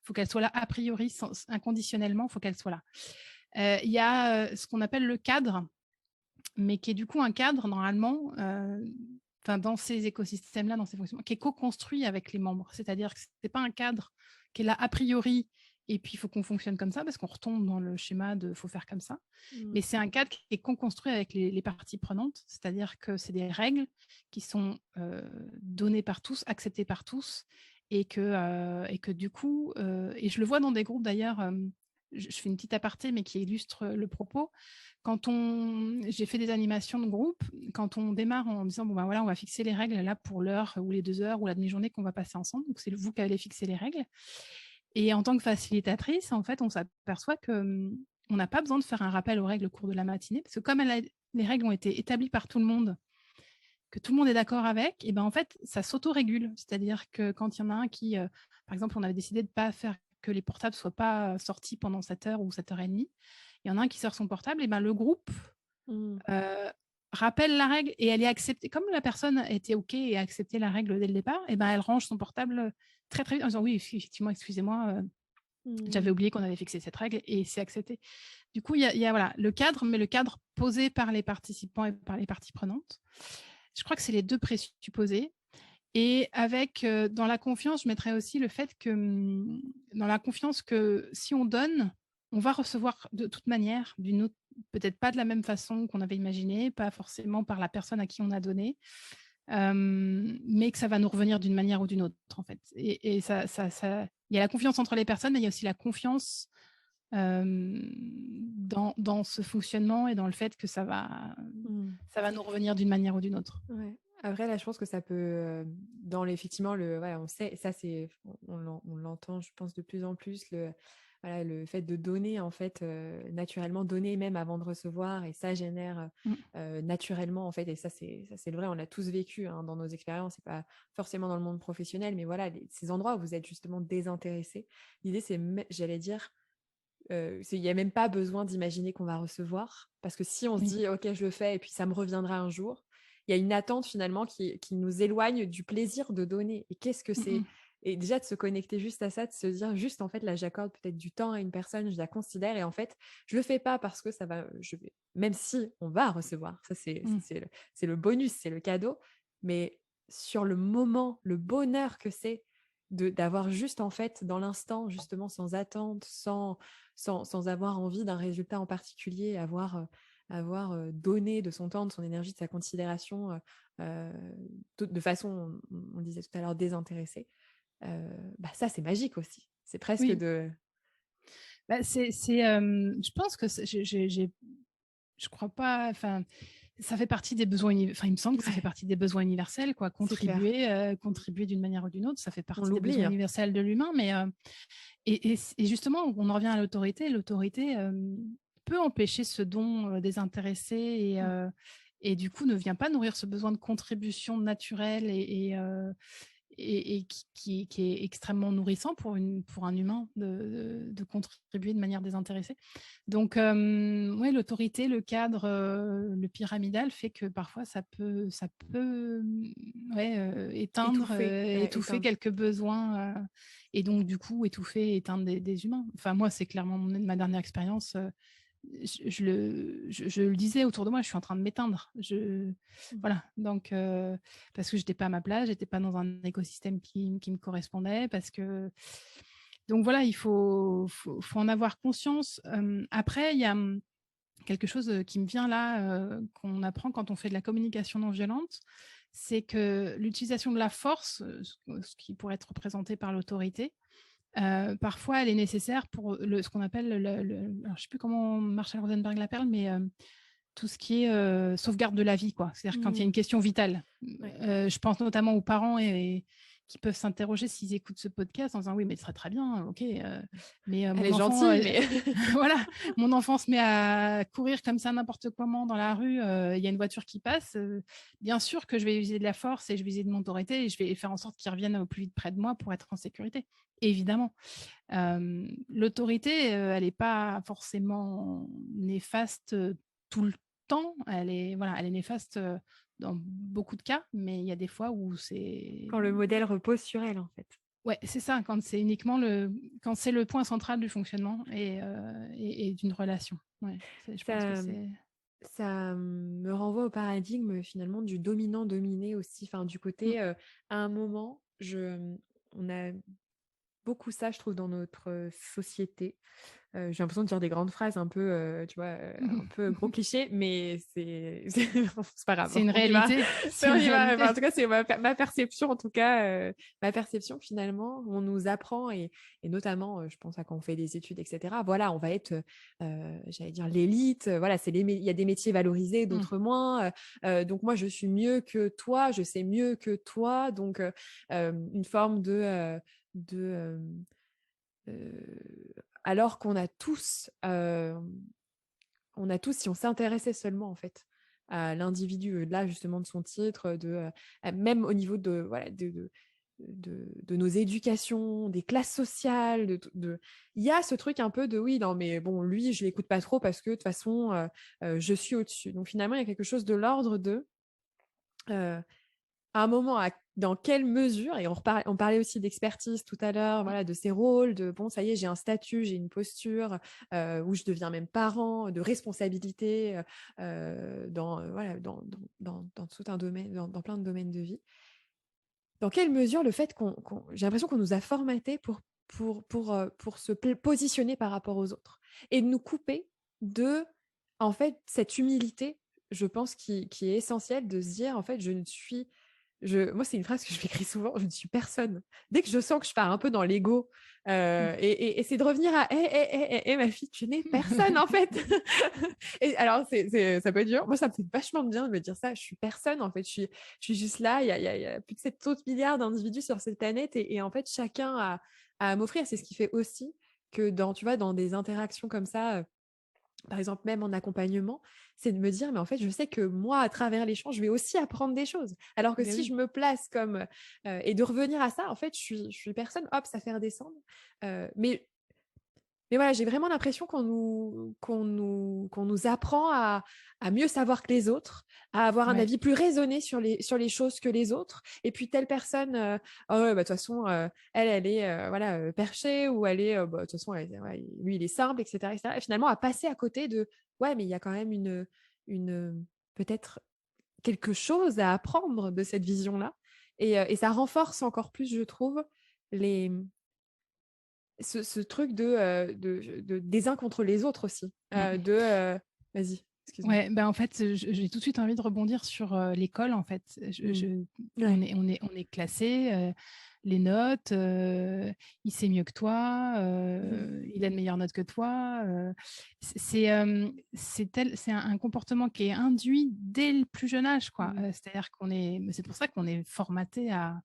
faut qu'elle soit là a priori sans inconditionnellement, faut qu'elle soit là. Il y a, ce qu'on appelle le cadre, mais qui est du coup un cadre normalement, enfin dans ces écosystèmes-là, dans ces fonctionnements, qui est co-construit avec les membres. C'est-à-dire que c'est pas un cadre qui est là a priori et puis il faut qu'on fonctionne comme ça parce qu'on retombe dans le schéma de faut faire comme ça. Mmh. Mais c'est un cadre qui est co-construit avec les parties prenantes, c'est-à-dire que c'est des règles qui sont, données par tous, acceptées par tous et que du coup, et je le vois dans des groupes d'ailleurs, je fais une petite aparté mais qui illustre le propos. J'ai fait des animations de groupe, quand on démarre en disant: «Bon, ben, voilà, on va fixer les règles là pour l'heure ou les 2 heures ou la demi-journée qu'on va passer ensemble, donc c'est vous qui allez fixer les règles» et en tant que facilitatrice, en fait, on s'aperçoit que, on n'a pas besoin de faire un rappel aux règles au cours de la matinée parce que comme les règles ont été établies par tout le monde, que tout le monde est d'accord avec et ben, en fait, ça s'autorégule. C'est-à-dire que quand il y en a un qui, par exemple, on avait décidé de pas faire que les portables soient pas sortis pendant 7 heures ou 7h30. Il y en a un qui sort son portable et ben, le groupe Mmh. Heu, rappelle la règle et elle est acceptée. Comme la personne était OK et a accepté la règle dès le départ et ben, elle range son portable, très, très vite en disant: «Oui, effectivement, excusez-moi, Mmh. j'avais oublié qu'on avait fixé cette règle» et c'est accepté. Du coup, il y a voilà, le cadre, mais le cadre posé par les participants et par les parties prenantes. Je crois que c'est les 2 présupposés et avec, dans la confiance, je mettrais aussi le fait que, dans la confiance que si on donne, on va recevoir de toute manière, d'une autre peut-être pas de la même façon qu'on avait imaginé, pas forcément par la personne à qui on a donné, mais que ça va nous revenir d'une manière ou d'une autre, en fait et ça il y a la confiance entre les personnes, mais il y a aussi la confiance, dans ce fonctionnement et dans le fait que Mmh. ça va nous revenir d'une manière ou d'une autre. Ouais. Après là, je pense que ça peut, dans effectivement le ouais, on sait ça c'est on l'entend, je pense de plus en plus voilà, le fait de donner, en fait, naturellement, donner même avant de recevoir, et ça génère naturellement, en fait, et ça, c'est le vrai, on l'a tous vécu hein, dans nos expériences, c'est pas forcément dans le monde professionnel, mais voilà, ces endroits où vous êtes justement désintéressé, l'idée, c'est, j'allais dire, il n'y a même pas besoin d'imaginer qu'on va recevoir, parce que si on se Oui. dit, ok, je le fais, et puis ça me reviendra un jour, il y a une attente finalement qui nous éloigne du plaisir de donner. Et qu'est-ce que c'est? Et déjà de se connecter juste à ça, de se dire juste, en fait, là, j'accorde peut-être du temps à une personne, je la considère, et en fait, je le fais pas parce que ça va, même si on va recevoir, ça c'est le bonus, c'est le cadeau, mais sur le moment, le bonheur que c'est d'avoir juste, en fait, dans l'instant, justement, sans attente, sans avoir envie d'un résultat en particulier, avoir donné de son temps, de son énergie, de sa considération, de façon, on disait tout à l'heure, désintéressée. Bah ça, c'est magique aussi. C'est presque Oui. de... Bah, je pense que je crois pas, enfin, ça fait partie des besoins, enfin, il me semble que ça fait Ouais, partie des besoins universels, quoi. c'est clair. Contribuer d'une manière ou d'une autre, ça fait On partie des l'oublie, besoins hein. universels de l'humain, mais et justement, on en revient à l'autorité. L'autorité peut empêcher ce don désintéressé Mm. et du coup ne vient pas nourrir ce besoin de contribution naturelle et qui est extrêmement nourrissant pour un humain de contribuer de manière désintéressée. Donc, ouais, l'autorité, le cadre, le pyramidal fait que parfois ça peut ouais, éteindre, Étouffé, ouais, étouffer éteindre. quelques besoins et donc du coup étouffer, éteindre des humains. Enfin, moi, c'est clairement ma dernière expérience. Je le disais autour de moi, je suis en train de m'éteindre. Mm. Voilà, donc parce que j'étais pas à ma place, j'étais pas dans un écosystème qui me correspondait, parce que donc voilà, il faut en avoir conscience. Après, il y a quelque chose qui me vient là, qu'on apprend quand on fait de la communication non violente, c'est que l'utilisation de la force, ce qui pourrait être représenté par l'autorité, parfois elle est nécessaire pour ce qu'on appelle alors je sais plus comment Marshall Rosenberg l'appelle, mais tout ce qui est sauvegarde de la vie, quoi. C'est-à-dire quand il y a une Mm. question vitale. Ouais. Je pense notamment aux parents et qui peuvent s'interroger s'ils écoutent ce podcast en disant oui, mais ce serait très bien, ok, mais Elle mon est enfant, gentille, mais... voilà, mon enfant se met à courir comme ça n'importe comment dans la rue, il y a une voiture qui passe, bien sûr que je vais user de la force et je vais user de mon autorité et je vais faire en sorte qu'il revienne au plus vite près de moi pour être en sécurité. Évidemment. L'autorité, elle n'est pas forcément néfaste tout le temps. Elle est néfaste dans beaucoup de cas, mais il y a des fois où c'est... Quand le modèle repose sur elle, en fait. Ouais, c'est ça, quand c'est uniquement quand c'est le point central du fonctionnement et d'une relation. Ouais, je pense que Ça, c'est... ça me renvoie au paradigme finalement du dominant-dominé aussi, enfin du Mm, côté, à un moment, on a beaucoup ça, je trouve, dans notre société. J'ai l'impression de dire des grandes phrases un peu, tu vois, un peu gros clichés, mais c'est pas grave, c'est une on y va. réalité. C'est On une y va. Enfin, en réalité. tout cas, c'est ma perception, en tout cas, ma perception finalement. On nous apprend, et notamment, je pense à quand on fait des études, etc. Voilà, on va être, j'allais dire l'élite. Voilà, il y a des métiers valorisés, Mm, d'autres moins. Donc moi, je suis mieux que toi, je sais mieux que toi. Donc une forme de alors qu'on a tous, si on s'intéressait seulement en fait à l'individu, là justement de son titre, même au niveau de voilà de nos éducations, des classes sociales, il y a ce truc un peu de oui, non mais bon, lui je l'écoute pas trop parce que de toute façon je suis au-dessus. Donc finalement il y a quelque chose de l'ordre de euh, à un moment, dans quelle mesure, et on parlait aussi d'expertise tout à l'heure, mm, voilà, de ces rôles, de bon, ça y est, j'ai un statut, j'ai une posture, où je deviens même parent, de responsabilité voilà, dans tout un domaine, dans plein de domaines de vie. Dans quelle mesure le fait j'ai l'impression qu'on nous a formatés pour se positionner par rapport aux autres et de nous couper de, en fait, cette humilité, je pense, qui est essentielle, de se dire, en fait, je ne suis moi, c'est une phrase que je m'écris souvent, je ne suis personne. Dès que je sens que je pars un peu dans l'ego, et c'est de revenir à ma fille, tu n'es personne en fait. Et alors, ça peut être dur. Moi, ça me fait vachement de bien de me dire ça. Je suis personne en fait. Je suis juste là. Il y a plus de 7 autres milliards d'individus sur cette planète, et en fait, chacun a à m'offrir. C'est ce qui fait aussi que tu vois, dans des interactions comme ça, par exemple, même en accompagnement, c'est de me dire, mais en fait, je sais que moi, à travers l'échange, je vais aussi apprendre des choses. Alors que Ben si oui. je me place comme, et de revenir à ça, en fait, je suis personne, hop, ça fait redescendre. Mais voilà, j'ai vraiment l'impression qu'on nous apprend à mieux savoir que les autres, à avoir un Ouais. avis plus raisonné sur les choses que les autres. Et puis telle personne, ah ouais, bah, de toute façon, elle est voilà, perchée, ou elle est, bah, de toute façon, ouais, lui, il est simple, etc., etc. Et finalement, à passer à côté de, ouais, mais il y a quand même peut-être quelque chose à apprendre de cette vision-là. Et ça renforce encore plus, je trouve, les, ce truc des uns contre les autres aussi. Mm. Vas-y, excuse-moi. Ouais, ben en fait, j'ai tout de suite envie de rebondir sur l'école. En fait, Ouais. on est classé, les notes, il sait mieux que toi, il a une meilleure note que toi. C'est un comportement qui est induit dès le plus jeune âge, quoi. C'est-à-dire c'est pour ça qu'on est formaté à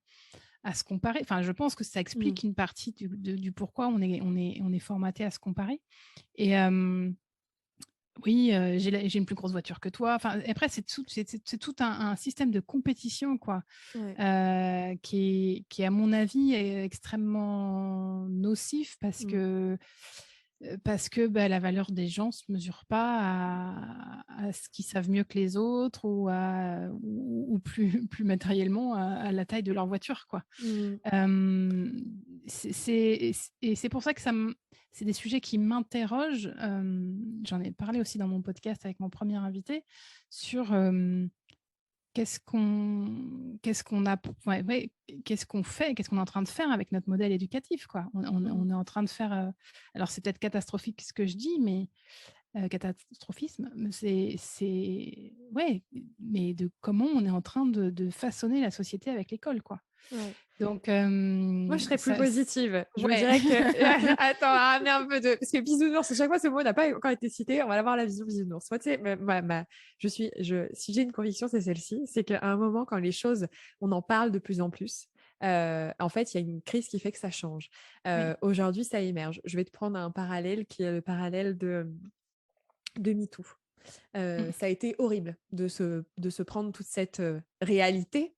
se comparer. Enfin, je pense que ça explique une partie du pourquoi on est formaté à se comparer. Et oui, j'ai une plus grosse voiture que toi. Enfin, après, c'est tout un système de compétition, quoi, Ouais. qui est, à mon avis, est extrêmement nocif parce que bah, la valeur des gens ne se mesure pas à ce qu'ils savent mieux que les autres ou plus matériellement à la taille de leur voiture, quoi. Mmh. Et c'est pour ça que c'est des sujets qui m'interrogent. J'en ai parlé aussi dans mon podcast avec mon premier invité sur qu'est-ce qu'on fait, qu'est-ce qu'on est en train de faire avec notre modèle éducatif, quoi. On est en train de faire. Alors c'est peut-être catastrophique ce que je dis, mais catastrophisme, ouais, mais de comment on est en train de façonner la société avec l'école, quoi. Ouais. Donc, Moi, je serais plus ça, positive. Je me ouais. dirais que attends, ramener un peu de, parce que bisounours, à chaque fois ce mot n'a pas encore été cité, on va avoir la vision bisounours. Moi, tu sais, si j'ai une conviction, c'est celle-ci, c'est qu'à un moment, quand les choses, on en parle de plus en plus, en fait, il y a une crise qui fait que ça change. Oui. Aujourd'hui, ça émerge. Je vais te prendre un parallèle qui est le parallèle de MeToo. Ça a été horrible de se prendre toute cette réalité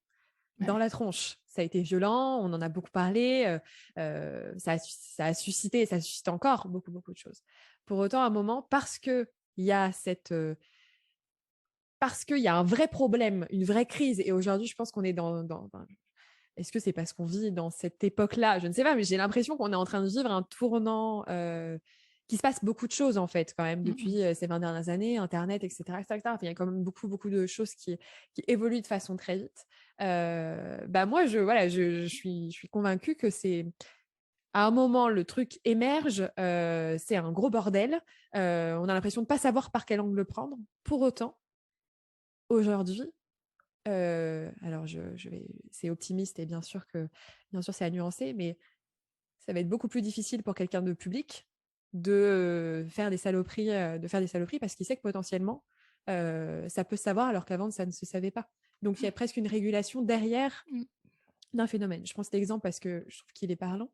dans Ouais. la tronche. Ça a été violent, on en a beaucoup parlé, ça a suscité et ça suscite encore beaucoup, beaucoup de choses. Pour autant, à un moment, parce qu'il y a un vrai problème, une vraie crise, et aujourd'hui, je pense qu'on est est-ce que c'est parce qu'on vit dans cette époque-là? Je ne sais pas, mais j'ai l'impression qu'on est en train de vivre un tournant, qu'il se passe beaucoup de choses, en fait, quand même, depuis ces 20 dernières années, Internet, etc., etc., etc. Enfin, il y a quand même beaucoup, beaucoup de choses qui évoluent de façon très vite. Bah moi, je suis convaincue que à un moment, le truc émerge, c'est un gros bordel. On a l'impression de ne pas savoir par quel angle le prendre. Pour autant, aujourd'hui, alors c'est optimiste et bien sûr c'est à nuancer, mais ça va être beaucoup plus difficile pour quelqu'un de public de faire des saloperies parce qu'il sait que potentiellement ça peut se savoir alors qu'avant ça ne se savait pas. Donc il y a presque une régulation derrière d'un phénomène. Je prends cet exemple parce que je trouve qu'il est parlant.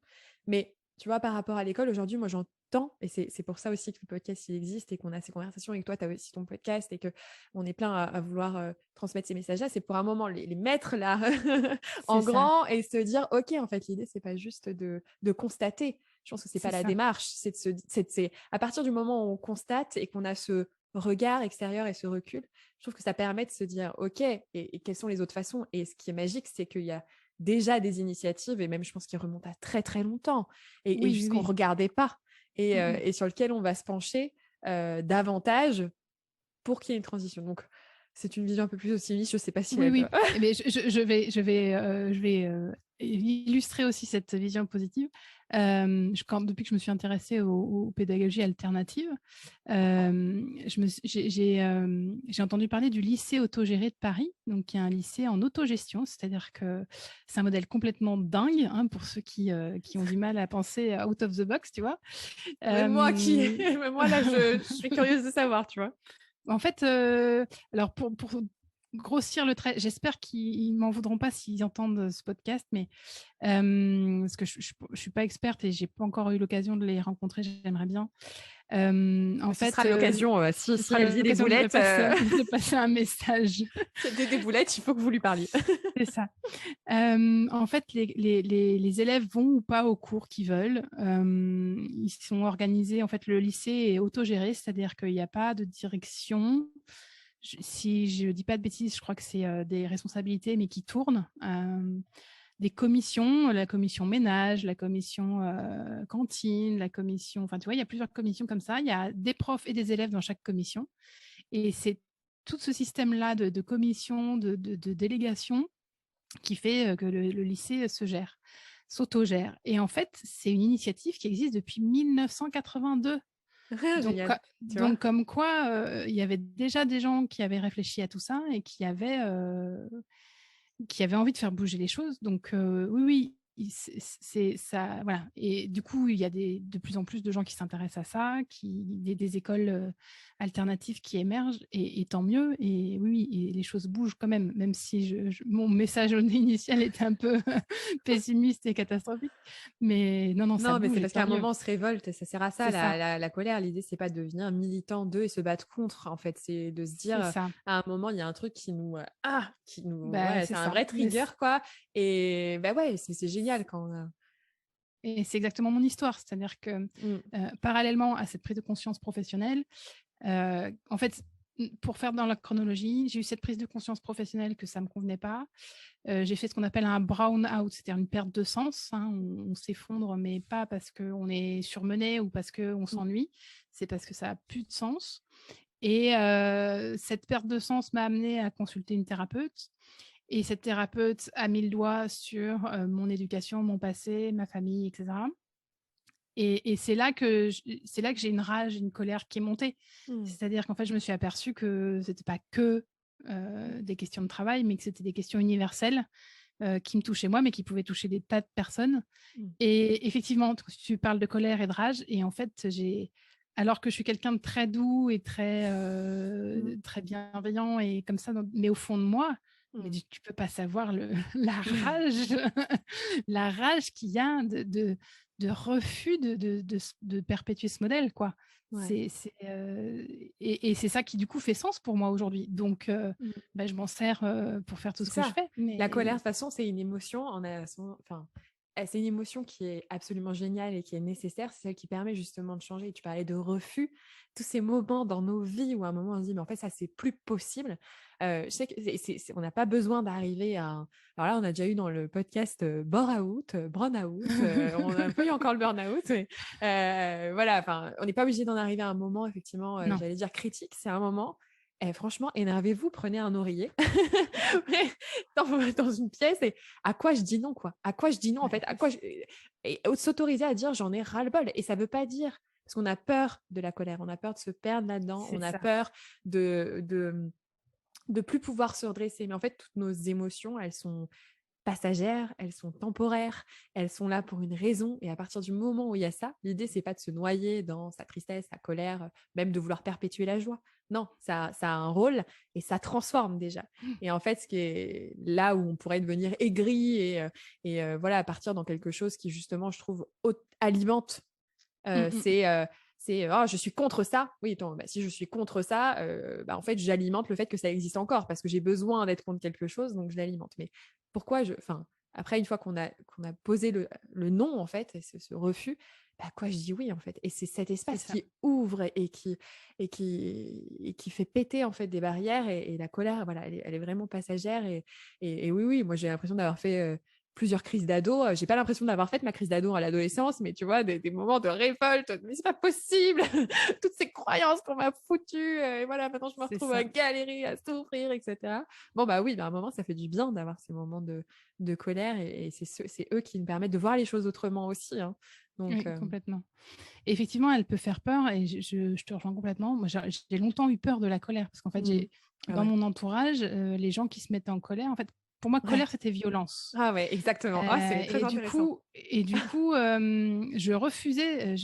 Mais tu vois, par rapport à l'école, aujourd'hui, moi, j'entends, et c'est pour ça aussi que le podcast, il existe et qu'on a ces conversations, et que toi, tu as aussi ton podcast et qu'on est plein à vouloir transmettre ces messages-là, c'est pour un moment les mettre là C'est en ça. grand et se dire, OK, en fait, l'idée, c'est pas juste de constater. Je pense que c'est C'est pas la ça. démarche. C'est à partir du moment où on constate et qu'on a ce regard extérieur et ce recul, je trouve que ça permet de se dire, OK, et quelles sont les autres façons? Et ce qui est magique, c'est qu'il y a déjà des initiatives, et même je pense qu'ils remontent à très très longtemps, et Oui, oui, juste qu'on ne oui. regardait pas, et sur lequel on va se pencher davantage pour qu'il y ait une transition. Donc, c'est une vision un peu plus optimiste, je ne sais pas si Oui, elle... oui. Mais je vais illustrer aussi cette vision positive. Depuis que je me suis intéressée aux pédagogies alternatives, j'ai entendu parler du lycée autogéré de Paris, donc qui est un lycée en autogestion, c'est-à-dire que c'est un modèle complètement dingue, hein, pour ceux qui ont du mal à penser out of the box, tu vois. Même moi, même moi là, je suis curieuse de savoir, tu vois. En fait, alors grossir le trait. J'espère qu'ils m'en voudront pas s'ils entendent ce podcast, mais parce que je suis pas experte et j'ai pas encore eu l'occasion de les rencontrer. J'aimerais bien. En Ce fait, sera l'occasion, ce si sera elle dit des l'occasion boulettes, de passer un message. c'était des boulettes, il faut que vous lui parliez. C'est ça. En fait, les élèves vont ou pas aux cours qu'ils veulent. Ils sont organisés. En fait, le lycée est autogéré, c'est-à-dire qu'il n'y a pas de direction. Si je ne dis pas de bêtises, je crois que c'est des responsabilités, mais qui tournent. Des commissions, la commission ménage, la commission cantine, la commission... Enfin, tu vois, il y a plusieurs commissions comme ça. Il y a des profs et des élèves dans chaque commission. Et c'est tout ce système-là de commission, de délégation qui fait que le lycée s'autogère. Et en fait, c'est une initiative qui existe depuis 1982. Donc, comme quoi, il y avait déjà des gens qui avaient réfléchi à tout ça et qui avaient envie de faire bouger les choses. Donc, oui, c'est ça, voilà. Et du coup, il y a de plus en plus de gens qui s'intéressent à ça, des écoles alternatives qui émergent, et tant mieux. Et oui, et les choses bougent quand même si mon message initial était un peu pessimiste et catastrophique. Mais non, ça Non, mais bouge. c'est parce qu'à un moment, on se révolte, ça sert à ça, C'est ça. la colère. L'idée, c'est pas de devenir militant d'eux et se battre contre, en fait. C'est de se dire, Ça. à un moment, il y a un truc qui nous... Bah, ouais, c'est un vrai trigger, quoi. Et bah ouais, c'est génial quand... Et c'est exactement mon histoire. C'est-à-dire que parallèlement à cette prise de conscience professionnelle, en fait, pour faire dans la chronologie, j'ai eu cette prise de conscience professionnelle que ça ne me convenait pas. J'ai fait ce qu'on appelle un brown out, c'est-à-dire une perte de sens. Hein. On s'effondre, mais pas parce qu'on est surmené ou parce qu'on s'ennuie, c'est parce que ça n'a plus de sens. Et cette perte de sens m'a amenée à consulter une thérapeute. Et cette thérapeute a mis le doigt sur mon éducation, mon passé, ma famille, etc. Et c'est là que j'ai une rage, une colère qui est montée. C'est-à-dire qu'en fait, je me suis aperçue que ce n'était pas que des questions de travail, mais que c'était des questions universelles qui me touchaient moi, mais qui pouvaient toucher des tas de personnes. Et effectivement, tu parles de colère et de rage. Et en fait, alors que je suis quelqu'un de très doux et très bienveillant et comme ça, mais au fond de moi, mais tu peux pas savoir la rage qu'il y a de refus de perpétuer ce modèle, quoi. Ouais. Et c'est ça qui du coup fait sens pour moi aujourd'hui. Donc, je m'en sers pour faire tout ce que je fais. Mais... La colère, de toute façon, c'est une émotion. C'est une émotion qui est absolument géniale et qui est nécessaire. C'est celle qui permet justement de changer. Tu parlais de refus. Tous ces moments dans nos vies où à un moment on se dit, mais en fait, ça, c'est plus possible. Je sais qu'on n'a pas besoin d'arriver à... Alors là, on a déjà eu dans le podcast burn-out. On a un peu eu encore le burn-out. Voilà, on n'est pas obligé d'en arriver à un moment, effectivement, j'allais dire critique. C'est un moment... franchement, énervez-vous, prenez un oreiller dans une pièce et à quoi je dis non, quoi. À quoi je dis non, en fait. Et s'autoriser à dire j'en ai ras-le-bol. Et ça ne veut pas dire, parce qu'on a peur de la colère, on a peur de se perdre là-dedans, on a peur de plus pouvoir se redresser. Mais en fait, toutes nos émotions, elles sont passagères, elles sont temporaires, elles sont là pour une raison. Et à partir du moment où il y a ça, l'idée, c'est pas de se noyer dans sa tristesse, sa colère, même de vouloir perpétuer la joie. Non, ça a un rôle et ça transforme déjà. Et en fait, ce qui est là où on pourrait devenir aigri et voilà, partir dans quelque chose qui, justement, je trouve, alimente, c'est oh, je suis contre ça. Oui, attends, si je suis contre ça, en fait, j'alimente le fait que ça existe encore parce que j'ai besoin d'être contre quelque chose, donc je l'alimente. Mais pourquoi après, une fois qu'on a posé le non, en fait, et ce refus, quoi, je dis oui, en fait. Et c'est cet espace qui ouvre et qui fait péter, en fait, des barrières. Et la colère, voilà, elle est vraiment passagère. Et oui, moi, j'ai l'impression d'avoir fait plusieurs crises d'ado. J'ai pas l'impression d'avoir fait ma crise d'ado à l'adolescence, mais tu vois, des moments de révolte. Mais c'est pas possible. Toutes ces croyances qu'on m'a foutues. Et voilà, maintenant, je me retrouve à galérer, à souffrir, etc. Bon, oui, à un moment, ça fait du bien d'avoir ces moments de colère. Et c'est eux qui me permettent de voir les choses autrement aussi. Hein. Donc, oui, complètement. Et effectivement, elle peut faire peur et je te rejoins complètement. Moi, j'ai longtemps eu peur de la colère parce qu'en fait, dans mon entourage, les gens qui se mettaient en colère, en fait, pour moi, colère, c'était violence. Ah ouais, exactement. C'est très intéressant. Du coup, je refusais,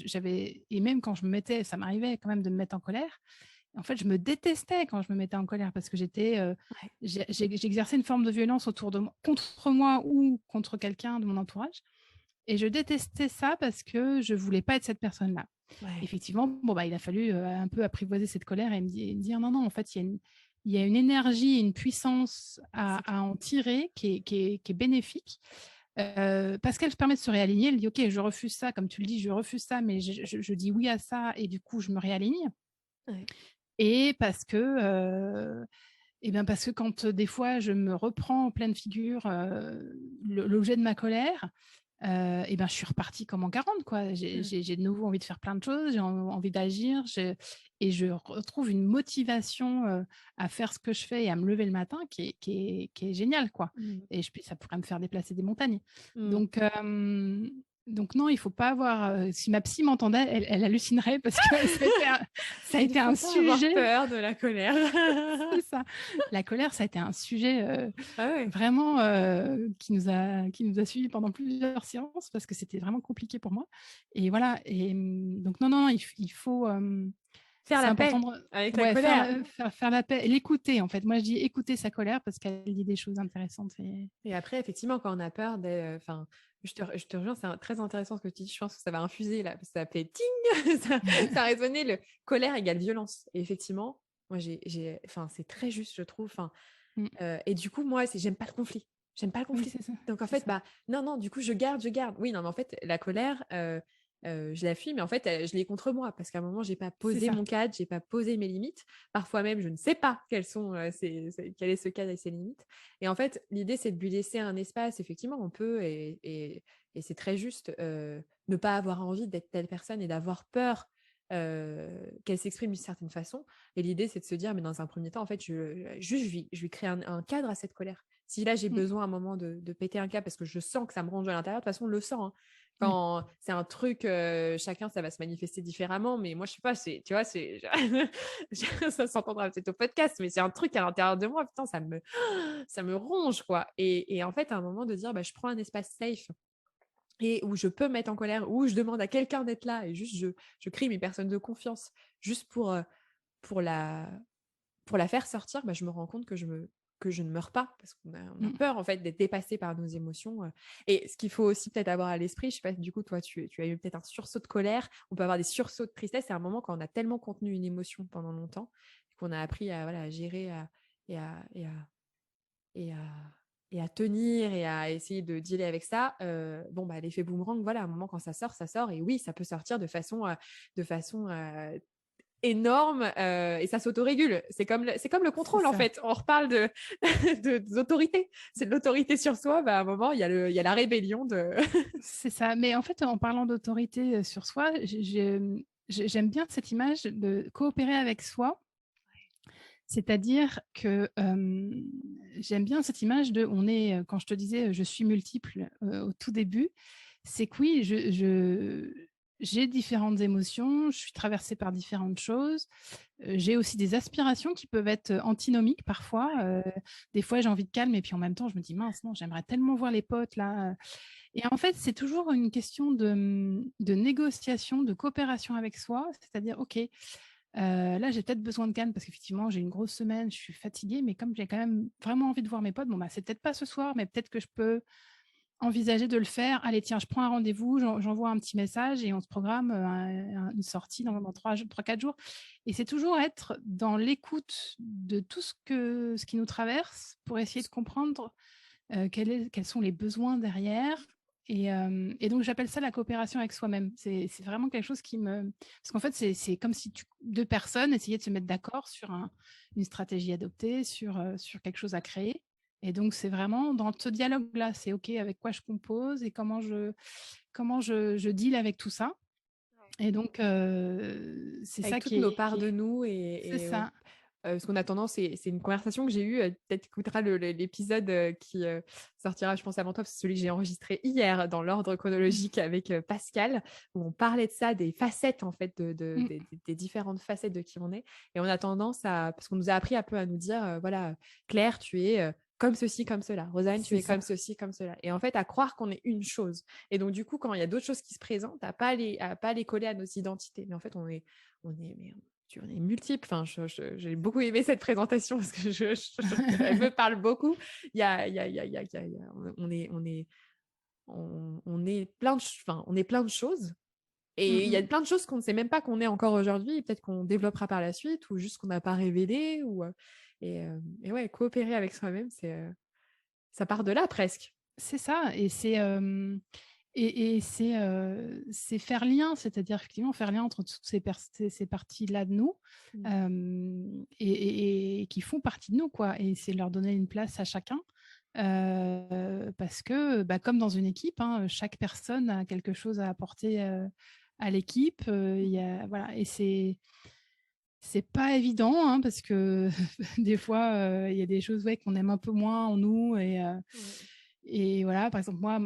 et même quand ça m'arrivait quand même de me mettre en colère, en fait, je me détestais quand je me mettais en colère parce que Ouais. j'exerçais une forme de violence autour de moi, contre moi ou contre quelqu'un de mon entourage. Et je détestais ça parce que je voulais pas être cette personne-là. Ouais. Effectivement, bon, bah, il a fallu un peu apprivoiser cette colère et me dire non, non, en fait, il y a une énergie, une puissance C'est à clair. en tirer qui est bénéfique. Parce qu'elle se permet de se réaligner. Elle dit, OK, je refuse ça, comme tu le dis, je refuse ça, mais je dis oui à ça et du coup, je me réaligne. Ouais. Et parce que quand des fois, je me reprends en pleine figure l'objet de ma colère, je suis repartie comme en 40, quoi. Mmh. J'ai de nouveau envie de faire plein de choses, j'ai envie d'agir, et je retrouve une motivation à faire ce que je fais et à me lever le matin qui est géniale, quoi. Mmh. Et ça pourrait me faire déplacer des montagnes. Mmh. Donc, non, il faut pas avoir. Si ma psy m'entendait, elle hallucinerait parce que ça a Il ne été faut un pas avoir sujet. peur de la colère. C'est ça. La colère, ça a été un sujet Ah ouais. vraiment qui nous a suivis pendant plusieurs séances parce que c'était vraiment compliqué pour moi. Et voilà. Et donc, non, non, il faut. Faire C'est la important paix de avec la ouais, faire colère. faire la paix, l'écouter, en fait. Moi, je dis écouter sa colère parce qu'elle dit des choses intéressantes. Et après, effectivement, quand on a peur enfin, je te rejoins, c'est très intéressant ce que tu dis. Je pense que ça va infuser là, ça fait ting, ça a résonné. Le colère égale violence. Et effectivement, moi, enfin, c'est très juste, je trouve. Enfin, Mmh. et du coup, moi, j'aime pas le conflit. J'aime pas le Oui, conflit. c'est ça, Donc en c'est fait, ça. bah non, non. Du coup, je garde, je garde. Oui, non, mais en fait, la colère. Je la fuis, mais en fait, je l'ai contre moi parce qu'à un moment, j'ai pas C'est posé ça. mon cadre, j'ai pas posé mes limites. Parfois même, je ne sais pas quelles sont, quel est ce cadre et ses limites. Et en fait, l'idée, c'est de lui laisser un espace. Effectivement, on peut, et c'est très juste, ne pas avoir envie d'être telle personne et d'avoir peur qu'elle s'exprime d'une certaine façon. Et l'idée, c'est de se dire, mais dans un premier temps, en fait, je lui crée un cadre à cette colère. Si là, j'ai Mmh. besoin à un moment de péter un câble parce que je sens que ça me ronge à l'intérieur, de toute façon, on le sent, hein. Oui. Quand c'est un truc, chacun, ça va se manifester différemment, mais moi, je sais pas, tu vois, ça s'entendra peut-être au podcast, mais c'est un truc à l'intérieur de moi, putain, ça me ronge, quoi. Et en fait, à un moment, de dire, bah, je prends un espace safe et où je peux me mettre en colère, où je demande à quelqu'un d'être là et juste je crie mes personnes de confiance juste pour la pour la faire sortir, bah, je me rends compte que je ne meurs pas parce qu'on a Mmh. peur en fait d'être dépassé par nos émotions. Et ce qu'il faut aussi peut-être avoir à l'esprit, je sais pas, du coup, toi, tu as eu peut-être un sursaut de colère, on peut avoir des sursauts de tristesse. C'est un moment quand on a tellement contenu une émotion pendant longtemps qu'on a appris à, voilà, à gérer et à, et à, et à, et à tenir et à essayer de dealer avec ça. Bon, bah, l'effet boomerang, voilà, à un moment quand ça sort, ça sort. Et oui, ça peut sortir de façon énorme et ça s'autorégule. C'est comme le C'est contrôle en ça. fait. On reparle d'autorité. C'est de l'autorité sur soi. Bah, à un moment, il y a la rébellion de. C'est ça. Mais en fait, en parlant d'autorité sur soi, j'aime bien cette image de coopérer avec soi. C'est-à-dire que j'aime bien cette image de, quand je te disais, je suis multiple au tout début, c'est que oui, j'ai différentes émotions, je suis traversée par différentes choses. J'ai aussi des aspirations qui peuvent être antinomiques parfois. Des fois, j'ai envie de calme et puis en même temps, je me dis mince, non, j'aimerais tellement voir les potes là. Et en fait, c'est toujours une question de négociation, de coopération avec soi. C'est-à-dire, OK, là, j'ai peut-être besoin de calme parce qu'effectivement, j'ai une grosse semaine, je suis fatiguée, mais comme j'ai quand même vraiment envie de voir mes potes, bon, bah, c'est peut-être pas ce soir, mais peut-être que je peux envisager de le faire. Allez, tiens, je prends un rendez-vous, j'envoie un petit message et on se programme une sortie dans 3-4 jours. Et c'est toujours être dans l'écoute de tout ce qui nous traverse pour essayer de comprendre quels sont les besoins derrière. Et donc, j'appelle ça la coopération avec soi-même. C'est vraiment quelque chose qui me... Parce qu'en fait, c'est comme si deux personnes essayaient de se mettre d'accord sur une stratégie adoptée, sur quelque chose à créer. Et donc, c'est vraiment dans ce dialogue-là, c'est OK avec quoi je compose et comment je deal avec tout ça. Et donc, c'est Avec ça toutes nos parts qui de est... nous C'est ça. parce qu'on a tendance, c'est une conversation que j'ai eue, peut-être écoutera l'épisode qui sortira, je pense, avant toi, parce que c'est celui que j'ai enregistré hier dans l'ordre Mmh. chronologique avec Pascal, où on parlait de ça, des facettes, en fait, Mmh. des différentes facettes de qui on est. Et on a tendance parce qu'on nous a appris un peu à nous dire, voilà, Claire, tu es comme ceci, comme cela. Rosanne, tu C'est es ça. comme ceci, comme cela. Et en fait, à croire qu'on est une chose. Et donc, du coup, quand il y a d'autres choses qui se présentent, à pas les coller à nos identités. Mais en fait, on est, on est multiples. Enfin, j'ai beaucoup aimé cette présentation parce que elle me parle beaucoup. On est plein on est plein de choses. Et il y a plein de choses qu'on ne sait même pas qu'on est encore aujourd'hui, et peut-être qu'on développera par la suite, ou juste qu'on n'a pas révélé. Et ouais, coopérer avec soi-même, ça part de là presque. C'est ça, et c'est faire lien, c'est-à-dire effectivement faire lien entre toutes ces parties-là de nous, et qui font partie de nous, quoi. Et c'est leur donner une place à chacun, parce que, comme dans une équipe, hein, chaque personne a quelque chose à apporter à l'équipe. Voilà, et c'est pas évident, hein, parce que des fois, il y a des choses, ouais, qu'on aime un peu moins en nous, et voilà. Par exemple, moi,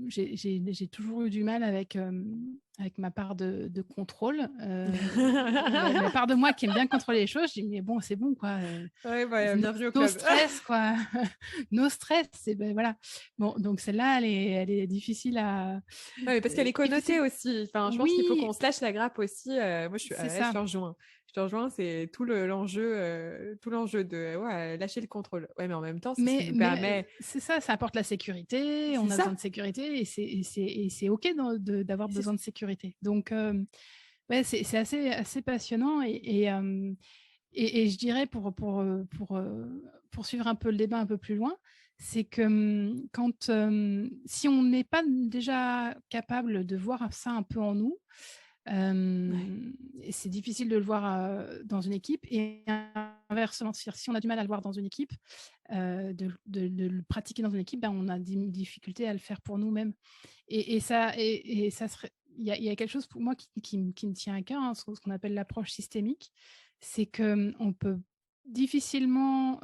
j'ai toujours eu du mal avec ma part de contrôle. La part de moi qui aime bien contrôler les choses, je dis: «Mais bon, c'est bon, quoi, Ouais, bah, no bienvenue au no club. stress, quoi, no stress», et voilà. Bon, donc celle-là, elle est difficile à Ouais, mais parce qu'elle est difficile connotée aussi. Enfin, je pense qu'il faut oui, qu'on se lâche la grappe aussi. Moi, c'est je ça. te rejoins. Je te rejoins, c'est tout l'enjeu de ouais, lâcher le contrôle. Ouais, mais en même temps, c'est ce qui nous permet. C'est ça, ça apporte la sécurité, C'est on a ça, besoin de sécurité, et c'est OK d'avoir c'est besoin de sécurité. Donc ouais, c'est assez passionnant, et je dirais pour poursuivre un peu le débat un peu plus loin, c'est que, si on n'est pas déjà capable de voir ça un peu en nous, ouais. et c'est difficile de le voir dans une équipe, et inversement, si on a du mal à le voir dans une équipe, de le pratiquer dans une équipe, on a des difficultés à le faire pour nous-mêmes. Et ça serait il y a quelque chose pour moi qui me tient à cœur, hein, ce qu'on appelle l'approche systémique. C'est qu'on peut difficilement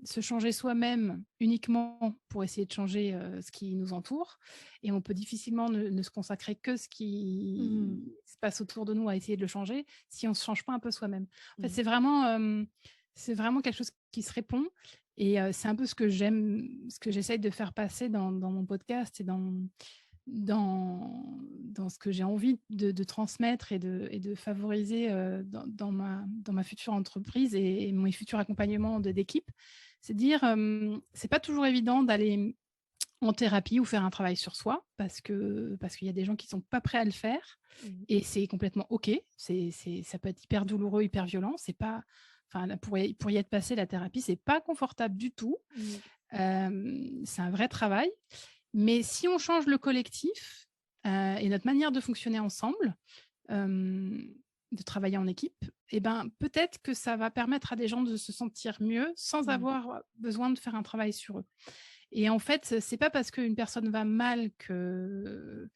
se changer soi-même uniquement pour essayer de changer ce qui nous entoure, et on peut difficilement ne se consacrer que ce Mmh. qui se passe autour de nous à essayer de le changer si on ne se change pas un peu soi-même. En fait, Mmh. c'est vraiment quelque chose qui se répond, et c'est un peu ce que j'aime, ce que j'essaye de faire passer dans mon podcast, et dans ce que j'ai envie de transmettre et de favoriser dans ma future entreprise et mes futurs accompagnements d'équipe. C'est dire, c'est pas toujours évident d'aller en thérapie ou faire un travail sur soi, parce qu'il y a des gens qui sont pas prêts à le faire, Mmh. et c'est complètement OK. Ça peut être hyper douloureux, hyper violent. C'est pas, enfin, là, pour y être passé, la thérapie, c'est pas confortable du tout. Mmh. C'est un vrai travail. Mais si on change le collectif, et notre manière de fonctionner ensemble, de travailler en équipe, et peut-être que ça va permettre à des gens de se sentir mieux sans Mmh. avoir besoin de faire un travail sur eux. Et en fait, c'est pas parce qu'une personne va mal que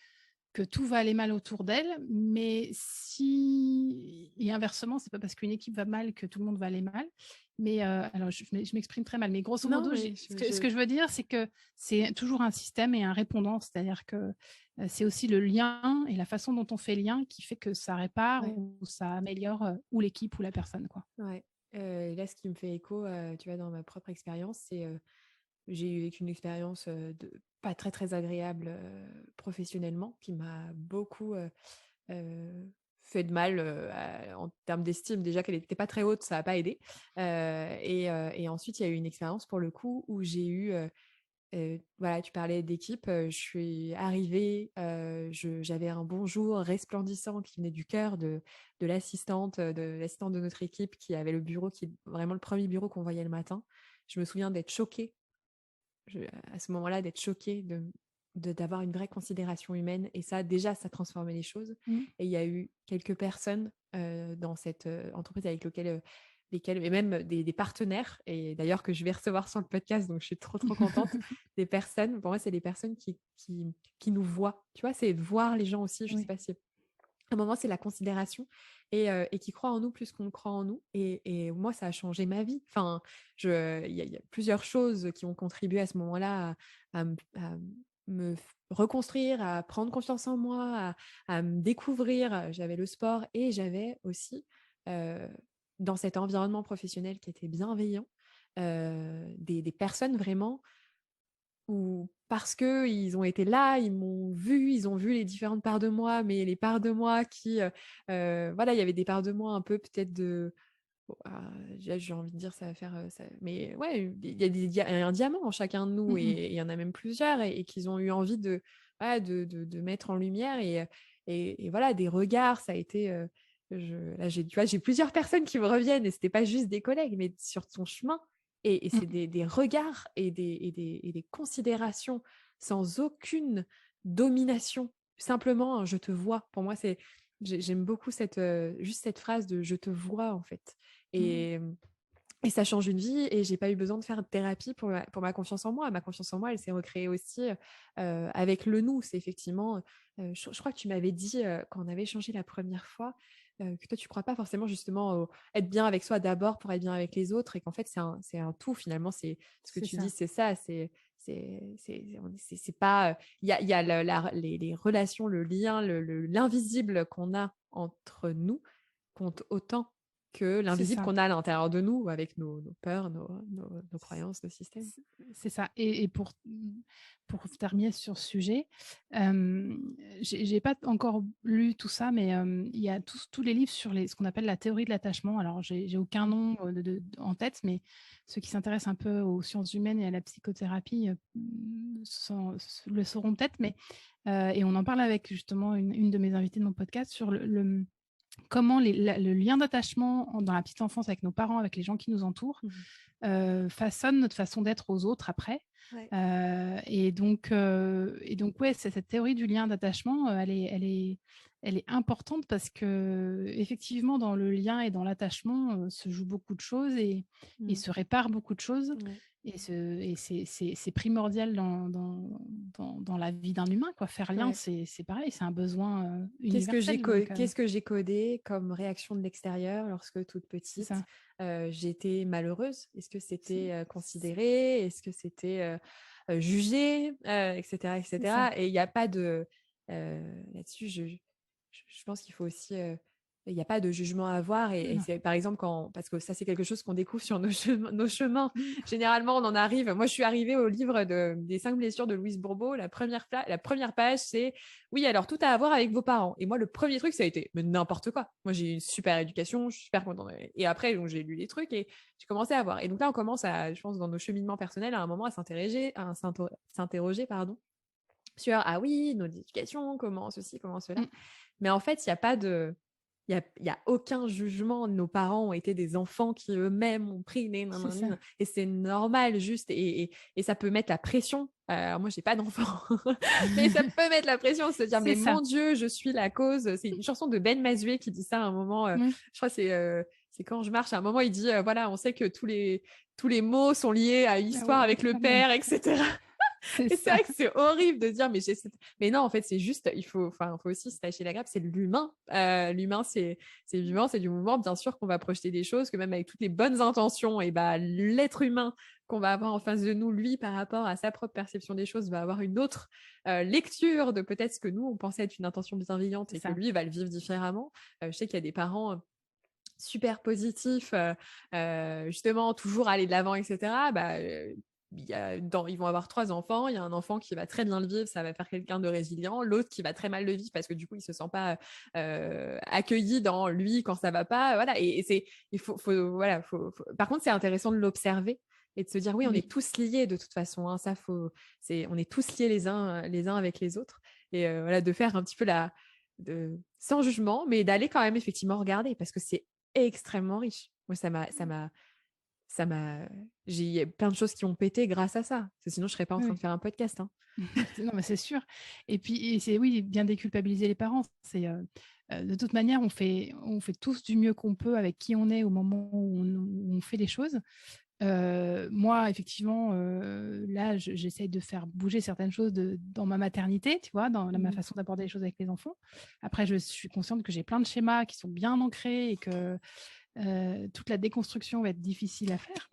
tout va aller mal autour d'elle, mais si, et inversement, c'est pas parce qu'une équipe va mal que tout le monde va aller mal. Mais alors je m'exprime très mal, mais grosso Non, modo, mais ce que je veux dire, c'est que c'est toujours un système et un répondant, c'est-à-dire que c'est aussi le lien et la façon dont on fait lien qui fait que ça répare ouais, ou ça améliore ou l'équipe ou la personne, quoi. ouais. Et là, ce qui me fait écho, tu vois, dans ma propre expérience, c'est j'ai eu une expérience pas très très agréable professionnellement, qui m'a beaucoup fait de mal en termes d'estime. Déjà qu'elle n'était pas très haute, ça n'a pas aidé. Et ensuite, il y a eu une expérience pour le coup où j'ai eu, voilà, tu parlais d'équipe, je suis arrivée, j'avais un bonjour resplendissant qui venait du cœur de l'assistante de notre équipe, qui avait le bureau, qui est vraiment le premier bureau qu'on voyait le matin. Je me souviens d'être choquée à ce moment-là, d'être choquée d'avoir une vraie considération humaine. Et ça, déjà, ça transformait les choses. Mmh. Et il y a eu quelques personnes dans cette entreprise avec lesquelles, et même des partenaires, et d'ailleurs que je vais recevoir sur le podcast, donc je suis trop, trop contente. Des personnes, pour moi, c'est des personnes qui nous voient. Tu vois, c'est de voir les gens aussi. Je sais Oui. pas si à un moment, c'est la considération, et qui croit en nous plus qu'on croit en nous. Et moi, ça a changé ma vie. Enfin, il y a plusieurs choses qui ont contribué à ce moment-là à me reconstruire, à prendre confiance en moi, à me découvrir. J'avais le sport et j'avais aussi, euh, dans cet environnement professionnel qui était bienveillant, des personnes vraiment ou parce qu'ils ont été là, ils m'ont vu, ils ont vu les différentes parts de moi, mais les parts de moi qui, voilà, il y avait des parts de moi un peu peut-être de bon, j'ai envie de dire ça va faire, ça mais ouais, il y a un diamant en chacun de nous Mmh. et il y en a même plusieurs et qu'ils ont eu envie de, voilà, de mettre en lumière et voilà, des regards, ça a été, là, tu vois, j'ai plusieurs personnes qui me reviennent et c'était pas juste des collègues, mais sur ton chemin et c'est Mmh. des regards et des considérations sans aucune domination. Simplement, un «je te vois». Pour moi, j'aime beaucoup juste cette phrase de «je te vois», en fait. Mmh. Et et ça change une vie et j'ai pas eu besoin de faire de thérapie pour ma confiance en moi. Ma confiance en moi, elle s'est recréée aussi, avec le «nous». C'est effectivement, je crois que tu m'avais dit, quand on avait échangé la première fois, que toi tu crois pas forcément justement au être bien avec soi d'abord pour être bien avec les autres et qu'en fait c'est un tout finalement. C'est ce que C'est tu dis, ça. c'est ça, c'est pas, il y a le la les relations, le lien, l'invisible qu'on a entre nous compte autant que C'est l'invisible ça. qu'on a à l'intérieur de nous avec nos peurs, nos croyances, nos systèmes. C'est ça et pour terminer sur ce sujet, j'ai pas encore lu tout ça, mais il y a tous les livres sur ce qu'on appelle la théorie de l'attachement. Alors j'ai aucun Mmh. nom, en tête, mais ceux qui s'intéressent un peu aux sciences humaines et à la psychothérapie, le sauront peut-être, mais et on en parle avec justement une de mes invitées de mon podcast sur comment le lien d'attachement dans la petite enfance avec nos parents, avec les gens qui nous entourent, Mmh. façonne notre façon d'être aux autres après. Ouais. Et donc ouais, cette théorie du lien d'attachement, elle est importante parce que effectivement, dans le lien et dans l'attachement, se jouent beaucoup de choses et Mmh. se réparent beaucoup de choses. Ouais. Et c'est primordial dans la vie d'un humain, quoi. Faire lien, Ouais. c'est pareil, c'est un besoin Qu'est-ce que j'ai universel. co Donc, qu'est-ce que j'ai codé comme réaction de l'extérieur lorsque toute c'est petite, ça. j'étais malheureuse? Est-ce que C'est c'était, c'est considéré? Est-ce que c'était, jugé? Et cetera et c'est ça. cetera et il y a pas de, là-dessus je pense qu'il faut aussi, il y a pas de jugement à avoir et Non. c'est par exemple parce que ça c'est quelque chose qu'on découvre sur nos chemins. Mmh. Généralement, on en arrive moi je suis arrivée au livre des 5 blessures de Louise Bourbeau, la première page c'est: «Oui, alors tout à voir avec vos parents» et moi le premier truc ça a été: «Mais n'importe quoi! Moi j'ai une super éducation, je suis super contente» et après donc j'ai lu les trucs et j'ai commencé à voir et donc là on commence à je pense dans nos cheminements personnels à un moment à s'interroger pardon, sur: «Ah oui, notre éducation, comment ceci, comment cela». Mmh. Mais en fait, il y a aucun jugement. Nos parents ont été des enfants qui eux-mêmes ont pris des C'est ça. nanani et c'est normal juste et ça peut mettre la pression. Alors moi, j'ai pas d'enfant, mais ça peut mettre la pression de se dire: C'est «Mais ça. mon Dieu, je suis la cause». C'est une chanson de Ben Mazué qui dit ça à un moment, Oui, je crois que c'est «Quand je marche». À un moment, il dit, voilà: «On sait que tous les maux sont liés à une là, histoire avec le ah ouais, père» et cetera. c'est Et c'est ça. vrai que c'est horrible de dire, mais non, en fait, c'est juste, il faut aussi se tâcher la grappe, c'est l'humain. L'humain, c'est vivant, c'est du mouvement. Bien sûr qu'on va projeter des choses, que même avec toutes les bonnes intentions, et bah, l'être humain qu'on va avoir en face de nous, lui, par rapport à sa propre perception des choses, va avoir une autre lecture de peut-être ce que nous, on pensait être une intention bienveillante C'est et que ça. lui va le vivre différemment. Je sais qu'il y a des parents super positifs, justement toujours aller de l'avant, et cetera. Bah, ils vont avoir 3 enfants. Il y a un enfant qui va très bien le vivre, ça va faire quelqu'un de résilient. L'autre qui va très mal le vivre parce que du coup, il se sent pas accueilli dans lui quand ça va pas. Voilà. Et voilà, Par contre, c'est intéressant de l'observer et de se dire oui, on Oui, est tous liés de toute façon. Hein, on est tous liés les uns avec les autres. Et voilà, de faire un petit peu sans jugement, mais d'aller quand même effectivement regarder parce que c'est extrêmement riche. Moi, ça m'a j'ai il y a plein de choses qui ont pété grâce à ça. Parce que sinon je serais pas en train de oui. faire un podcast, hein. Non, mais c'est sûr. Et puis c'est oui, bien déculpabiliser les parents. De toute manière, on fait tous du mieux qu'on peut avec qui on est au moment où on fait les choses. Moi, effectivement, là, j'essaye de faire bouger certaines choses dans ma maternité, tu vois, dans ma Mmh. façon d'aborder les choses avec les enfants. Après, je suis consciente que j'ai plein de schémas qui sont bien ancrés et que toute la déconstruction va être difficile à faire.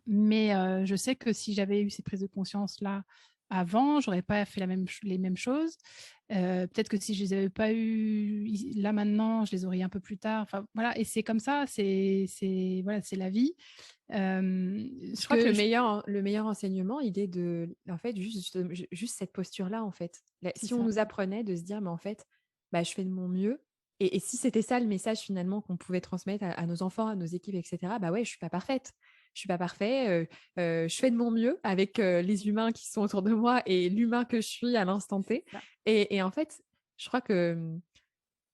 Mais je sais que si j'avais eu ces prises de conscience-là avant, j'aurais pas fait les mêmes choses. Peut-être que si je les avais pas eues là maintenant, je les aurais eu un peu plus tard. Enfin voilà, et c'est comme ça, voilà, c'est la vie. Je Ce crois que que le meilleur enseignement, il est de, en fait, juste cette posture-là, en fait. c'est Si on ça. nous apprenait de se dire, mais en fait, bah, je fais de mon mieux. Et si c'était ça le message finalement qu'on pouvait transmettre à nos enfants, à nos équipes, etc., bah ouais, je suis pas parfaite. Je suis pas parfait. Je fais de mon mieux avec les humains qui sont autour de moi et l'humain que je suis à l'instant C'est T. ça. Et en fait, je crois que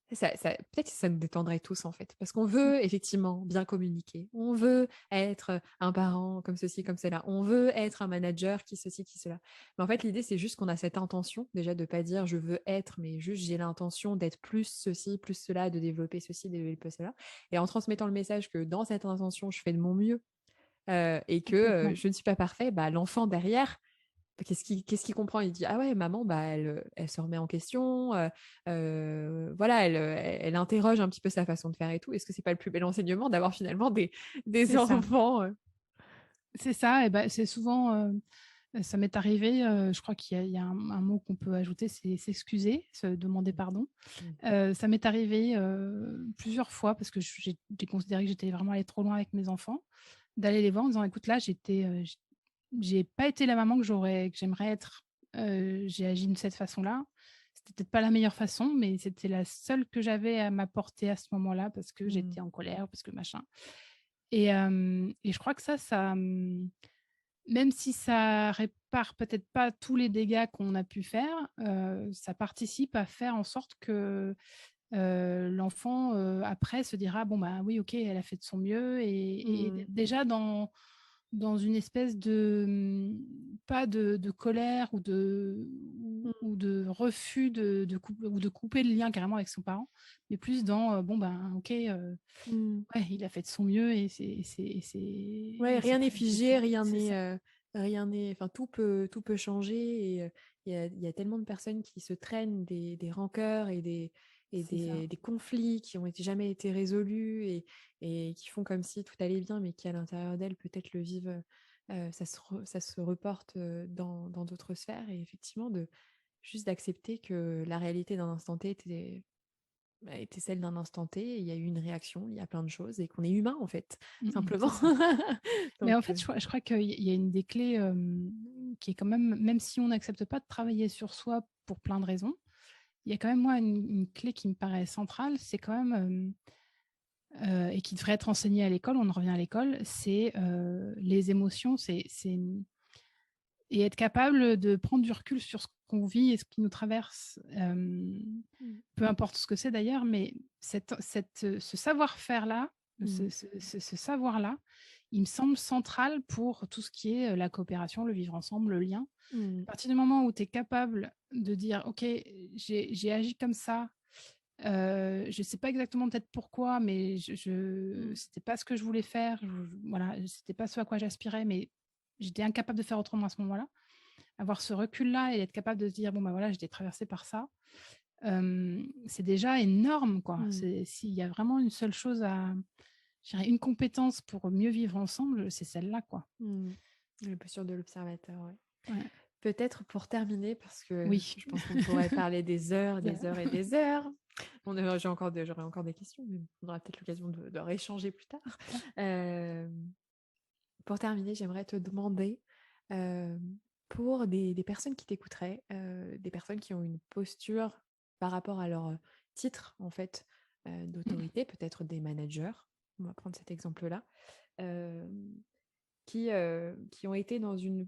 peut-être que ça nous détendrait tous en fait, parce qu'on Mmh. veut effectivement bien communiquer, on veut être un parent comme ceci, comme cela, on veut être un manager qui ceci, qui cela. Mais en fait, l'idée, c'est juste qu'on a cette intention déjà de ne pas dire je veux être, mais juste j'ai l'intention d'être plus ceci, plus cela, de développer ceci, développer cela. Et en transmettant le message que dans cette intention, je fais de mon mieux et que Complètement. je ne suis pas parfait, bah, l'enfant derrière, qu'est-ce qu'il comprend? Il dit: «Ah ouais, maman, bah, elle se remet en question, voilà, elle interroge un petit peu sa façon de faire et tout». Est-ce que c'est pas le plus bel enseignement d'avoir finalement des C'est ça. enfants, C'est ça et bah, c'est souvent, ça m'est arrivé, je crois qu'il y a un mot qu'on peut ajouter, c'est s'excuser, se demander pardon. Mmh. Ça m'est arrivé, plusieurs fois parce que j'ai considéré que j'étais vraiment allée trop loin avec mes enfants, d'aller les voir en disant: «Écoute, là, j'ai pas été la maman que j'aimerais être. J'ai agi de cette façon-là. C'était peut-être pas la meilleure façon, mais c'était la seule que j'avais à m'apporter à ce moment-là parce que Mmh. j'étais en colère, parce que machin». Et je crois que même si ça répare peut-être pas tous les dégâts qu'on a pu faire, ça participe à faire en sorte que, l'enfant, après se dira: «Bon, bah, oui, OK, elle a fait de son mieux» et Mmh. déjà dans une espèce de, pas de colère Mmh. ou de refus de couper le lien carrément avec son parent, mais plus dans, bon, ben, OK, Mmh. ouais, il a fait de son mieux et Ouais, c'est rien n'est très figé, c'est ça. rien n'est, enfin, tout peut changer et il y a tellement de personnes qui se traînent des rancœurs et des C'est ça. des conflits qui ont jamais été résolus et qui font comme si tout allait bien, mais qui à l'intérieur d'elles peut-être le vivent, ça se reporte, dans d'autres sphères et effectivement juste d'accepter que la réalité d'un instant T était celle d'un instant T et il y a eu une réaction, il y a plein de choses et qu'on est humain en fait, C'est simplement. ça. Mais Donc en fait, je crois qu'il y a une des clés, qui est quand même si on n'accepte pas de travailler sur soi pour plein de raisons, il y a quand même moi une clé qui me paraît centrale, c'est quand même, et qui devrait être enseignée à l'école, on en revient à l'école, c'est, les émotions, et être capable de prendre du recul sur ce qu'on vit et ce qui nous traverse, Mmh. peu importe ce que c'est d'ailleurs, mais ce savoir-faire-là, Mmh. ce savoir-là, il me semble central pour tout ce qui est, la coopération, le vivre ensemble, le lien. Mmh. À partir du moment où tu es capable de dire: «OK, j'ai agi comme ça, je ne sais pas exactement peut-être pourquoi, mais Mmh. c'était pas ce que je voulais faire, voilà, c'était pas ce à quoi j'aspirais, mais j'étais incapable de faire autrement à ce moment-là». Avoir ce recul-là et être capable de se dire: «Bon, bah, voilà, j'étais traversée par ça», c'est déjà énorme, quoi. Mmh. C'est s'il y a vraiment une seule chose je dirais une compétence pour mieux vivre ensemble, c'est celle-là, quoi. Mmh. La posture de l'observateur, ouais. Ouais. Peut-être pour terminer, parce que Oui. je pense qu'on pourrait parler Ça des heures et des heures. J'aurais encore des questions, mais on aura peut-être l'occasion de rééchanger plus tard. Pour terminer, j'aimerais te demander, pour des personnes qui t'écouteraient, des personnes qui ont une posture par rapport à leur, titre en fait, d'autorité, peut-être des managers, on va prendre cet exemple-là, hem, qui ont été dans une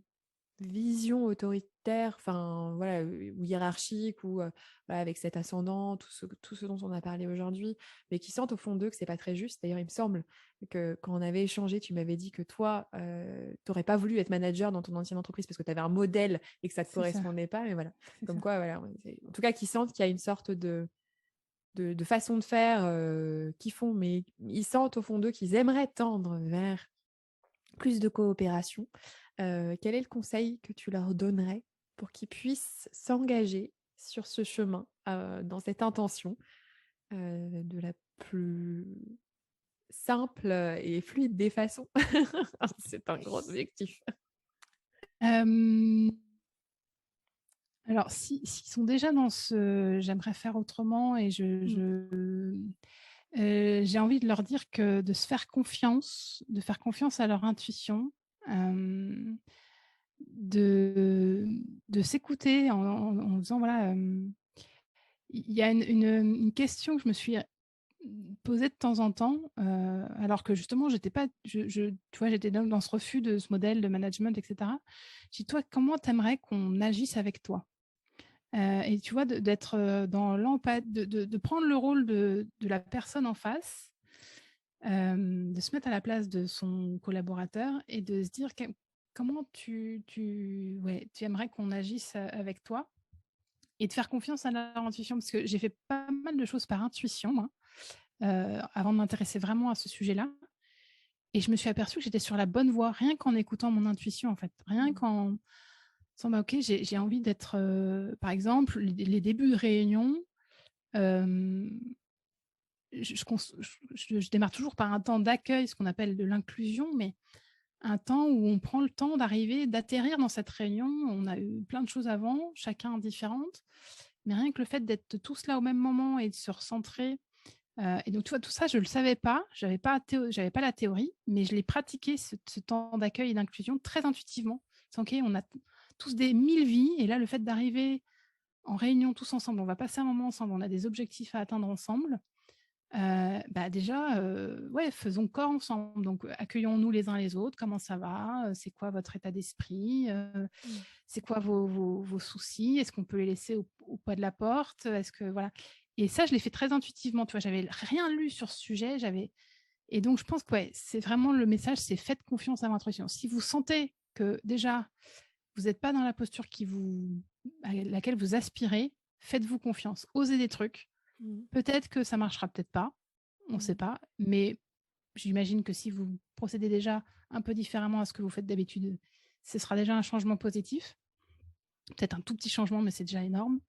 vision autoritaire, enfin voilà, ou hiérarchique ou, voilà, avec cet ascendant, tout ce dont on a parlé aujourd'hui, mais qui sentent au fond d'eux que c'est pas très juste. D'ailleurs, il me semble que quand on avait échangé, tu m'avais dit que toi, tu aurais pas voulu être manager dans ton ancienne entreprise parce que tu avais un modèle et que ça te c'est ça, correspondait pas, mais voilà. c'est Comme ça. quoi, voilà, en tout cas, qui sentent qu'il y a une sorte de façon de faire, qu'ils font, mais ils sentent au fond d'eux qu'ils aimeraient tendre vers plus de coopération. Quel est le conseil que tu leur donnerais pour qu'ils puissent s'engager sur ce chemin, dans cette intention, de la plus simple, et fluide des façons? C'est un gros objectif. Hem, alors s'ils sont déjà dans ce «j'aimerais faire autrement» et Mmh. J'ai envie de leur dire que de se faire confiance, de faire confiance à leur intuition, hem, de s'écouter en disant voilà, il y a une question que je me suis posée de temps en temps, alors que justement j'étais pas tu vois, j'étais dans ce refus de ce modèle de management et cetera. Je dis: «Toi, comment tu aimerais qu'on agisse avec toi?» Et tu vois, d'être, dans l'empathie, de prendre le rôle de la personne en face, de se mettre à la place de son collaborateur et de se dire: comment tu aimerais qu'on agisse avec toi?» Et de faire confiance à leur intuition, parce que j'ai fait pas mal de choses par intuition, moi, avant de m'intéresser vraiment à ce sujet-là, et je me suis aperçue que j'étais sur la bonne voie, rien qu'en écoutant mon intuition, en fait. Rien Mmh. qu'en disant: «Bah, OK, j'ai envie d'être», par exemple, les débuts de réunion, hem, je démarre toujours par un temps d'accueil, ce qu'on appelle de l'inclusion, mais un temps où on prend le temps d'arriver, d'atterrir dans cette réunion. On a eu plein de choses avant, chacun différentes, mais rien que le fait d'être tous là au même moment et de se recentrer, et donc tu vois, tout ça, je ne le savais pas, j'avais pas la théorie, mais je l'ai pratiqué ce temps d'accueil et d'inclusion très intuitivement. C'est OK, on a tous des 1000 vies, et là, le fait d'arriver en réunion tous ensemble, on va passer un moment ensemble, on a des objectifs à atteindre ensemble. Bah, déjà, ouais, faisons corps ensemble. Donc, accueillons-nous les uns les autres. Comment ça va? C'est quoi votre état d'esprit? Mmh. C'est quoi vos soucis? Est-ce qu'on peut les laisser au pas de la porte? Est-ce que voilà? Et ça, je l'ai fait très intuitivement, tu vois? J'avais rien lu sur ce sujet, et donc je pense que, ouais, c'est vraiment le message, c'est faites confiance à votre intuition. Si vous sentez que déjà, vous n'êtes pas dans la posture à laquelle vous aspirez, faites-vous confiance. Osez des trucs. Mmh. Peut-être que ça marchera, peut-être pas, on ne sait Mmh. pas, mais j'imagine que si vous procédez déjà un peu différemment à ce que vous faites d'habitude, ce sera déjà un changement positif. Peut-être un tout petit changement, mais c'est déjà énorme,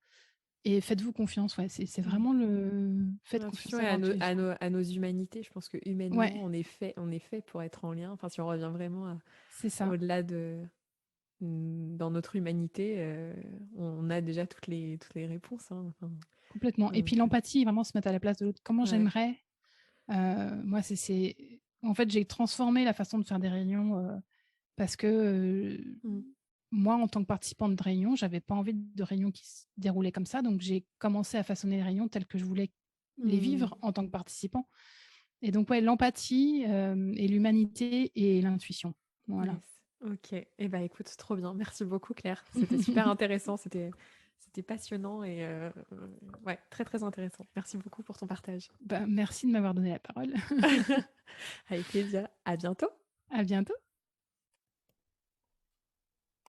et faites-vous confiance, ouais, c'est Mmh. vraiment le faites confiance L'intuition à et l'intuition. à nos humanités. Je pense que humainement, Ouais, on est fait pour être en lien. Enfin, si on revient vraiment c'est ça, au-delà de dans notre humanité, on a déjà toutes les réponses, hein. Enfin, complètement, et puis donc, l'empathie, vraiment se mettre à la place de l'autre. Comment ouais. j'aimerais, moi, c'est en fait, j'ai transformé la façon de faire des réunions, parce que, Mmh. moi, en tant que participante de réunion, j'avais pas envie de réunions qui se déroulaient comme ça, donc j'ai commencé à façonner les réunions telles que je voulais les Mmh. vivre en tant que participant, et donc ouais, l'empathie, et l'humanité et l'intuition. Voilà. Yes. OK. Eh ben, écoute, trop bien. Merci beaucoup, Claire. C'était super intéressant. C'était passionnant et ouais, très, très intéressant. Merci beaucoup pour ton partage. Bah, merci de m'avoir donné la parole. Avec plaisir. À bientôt. À bientôt.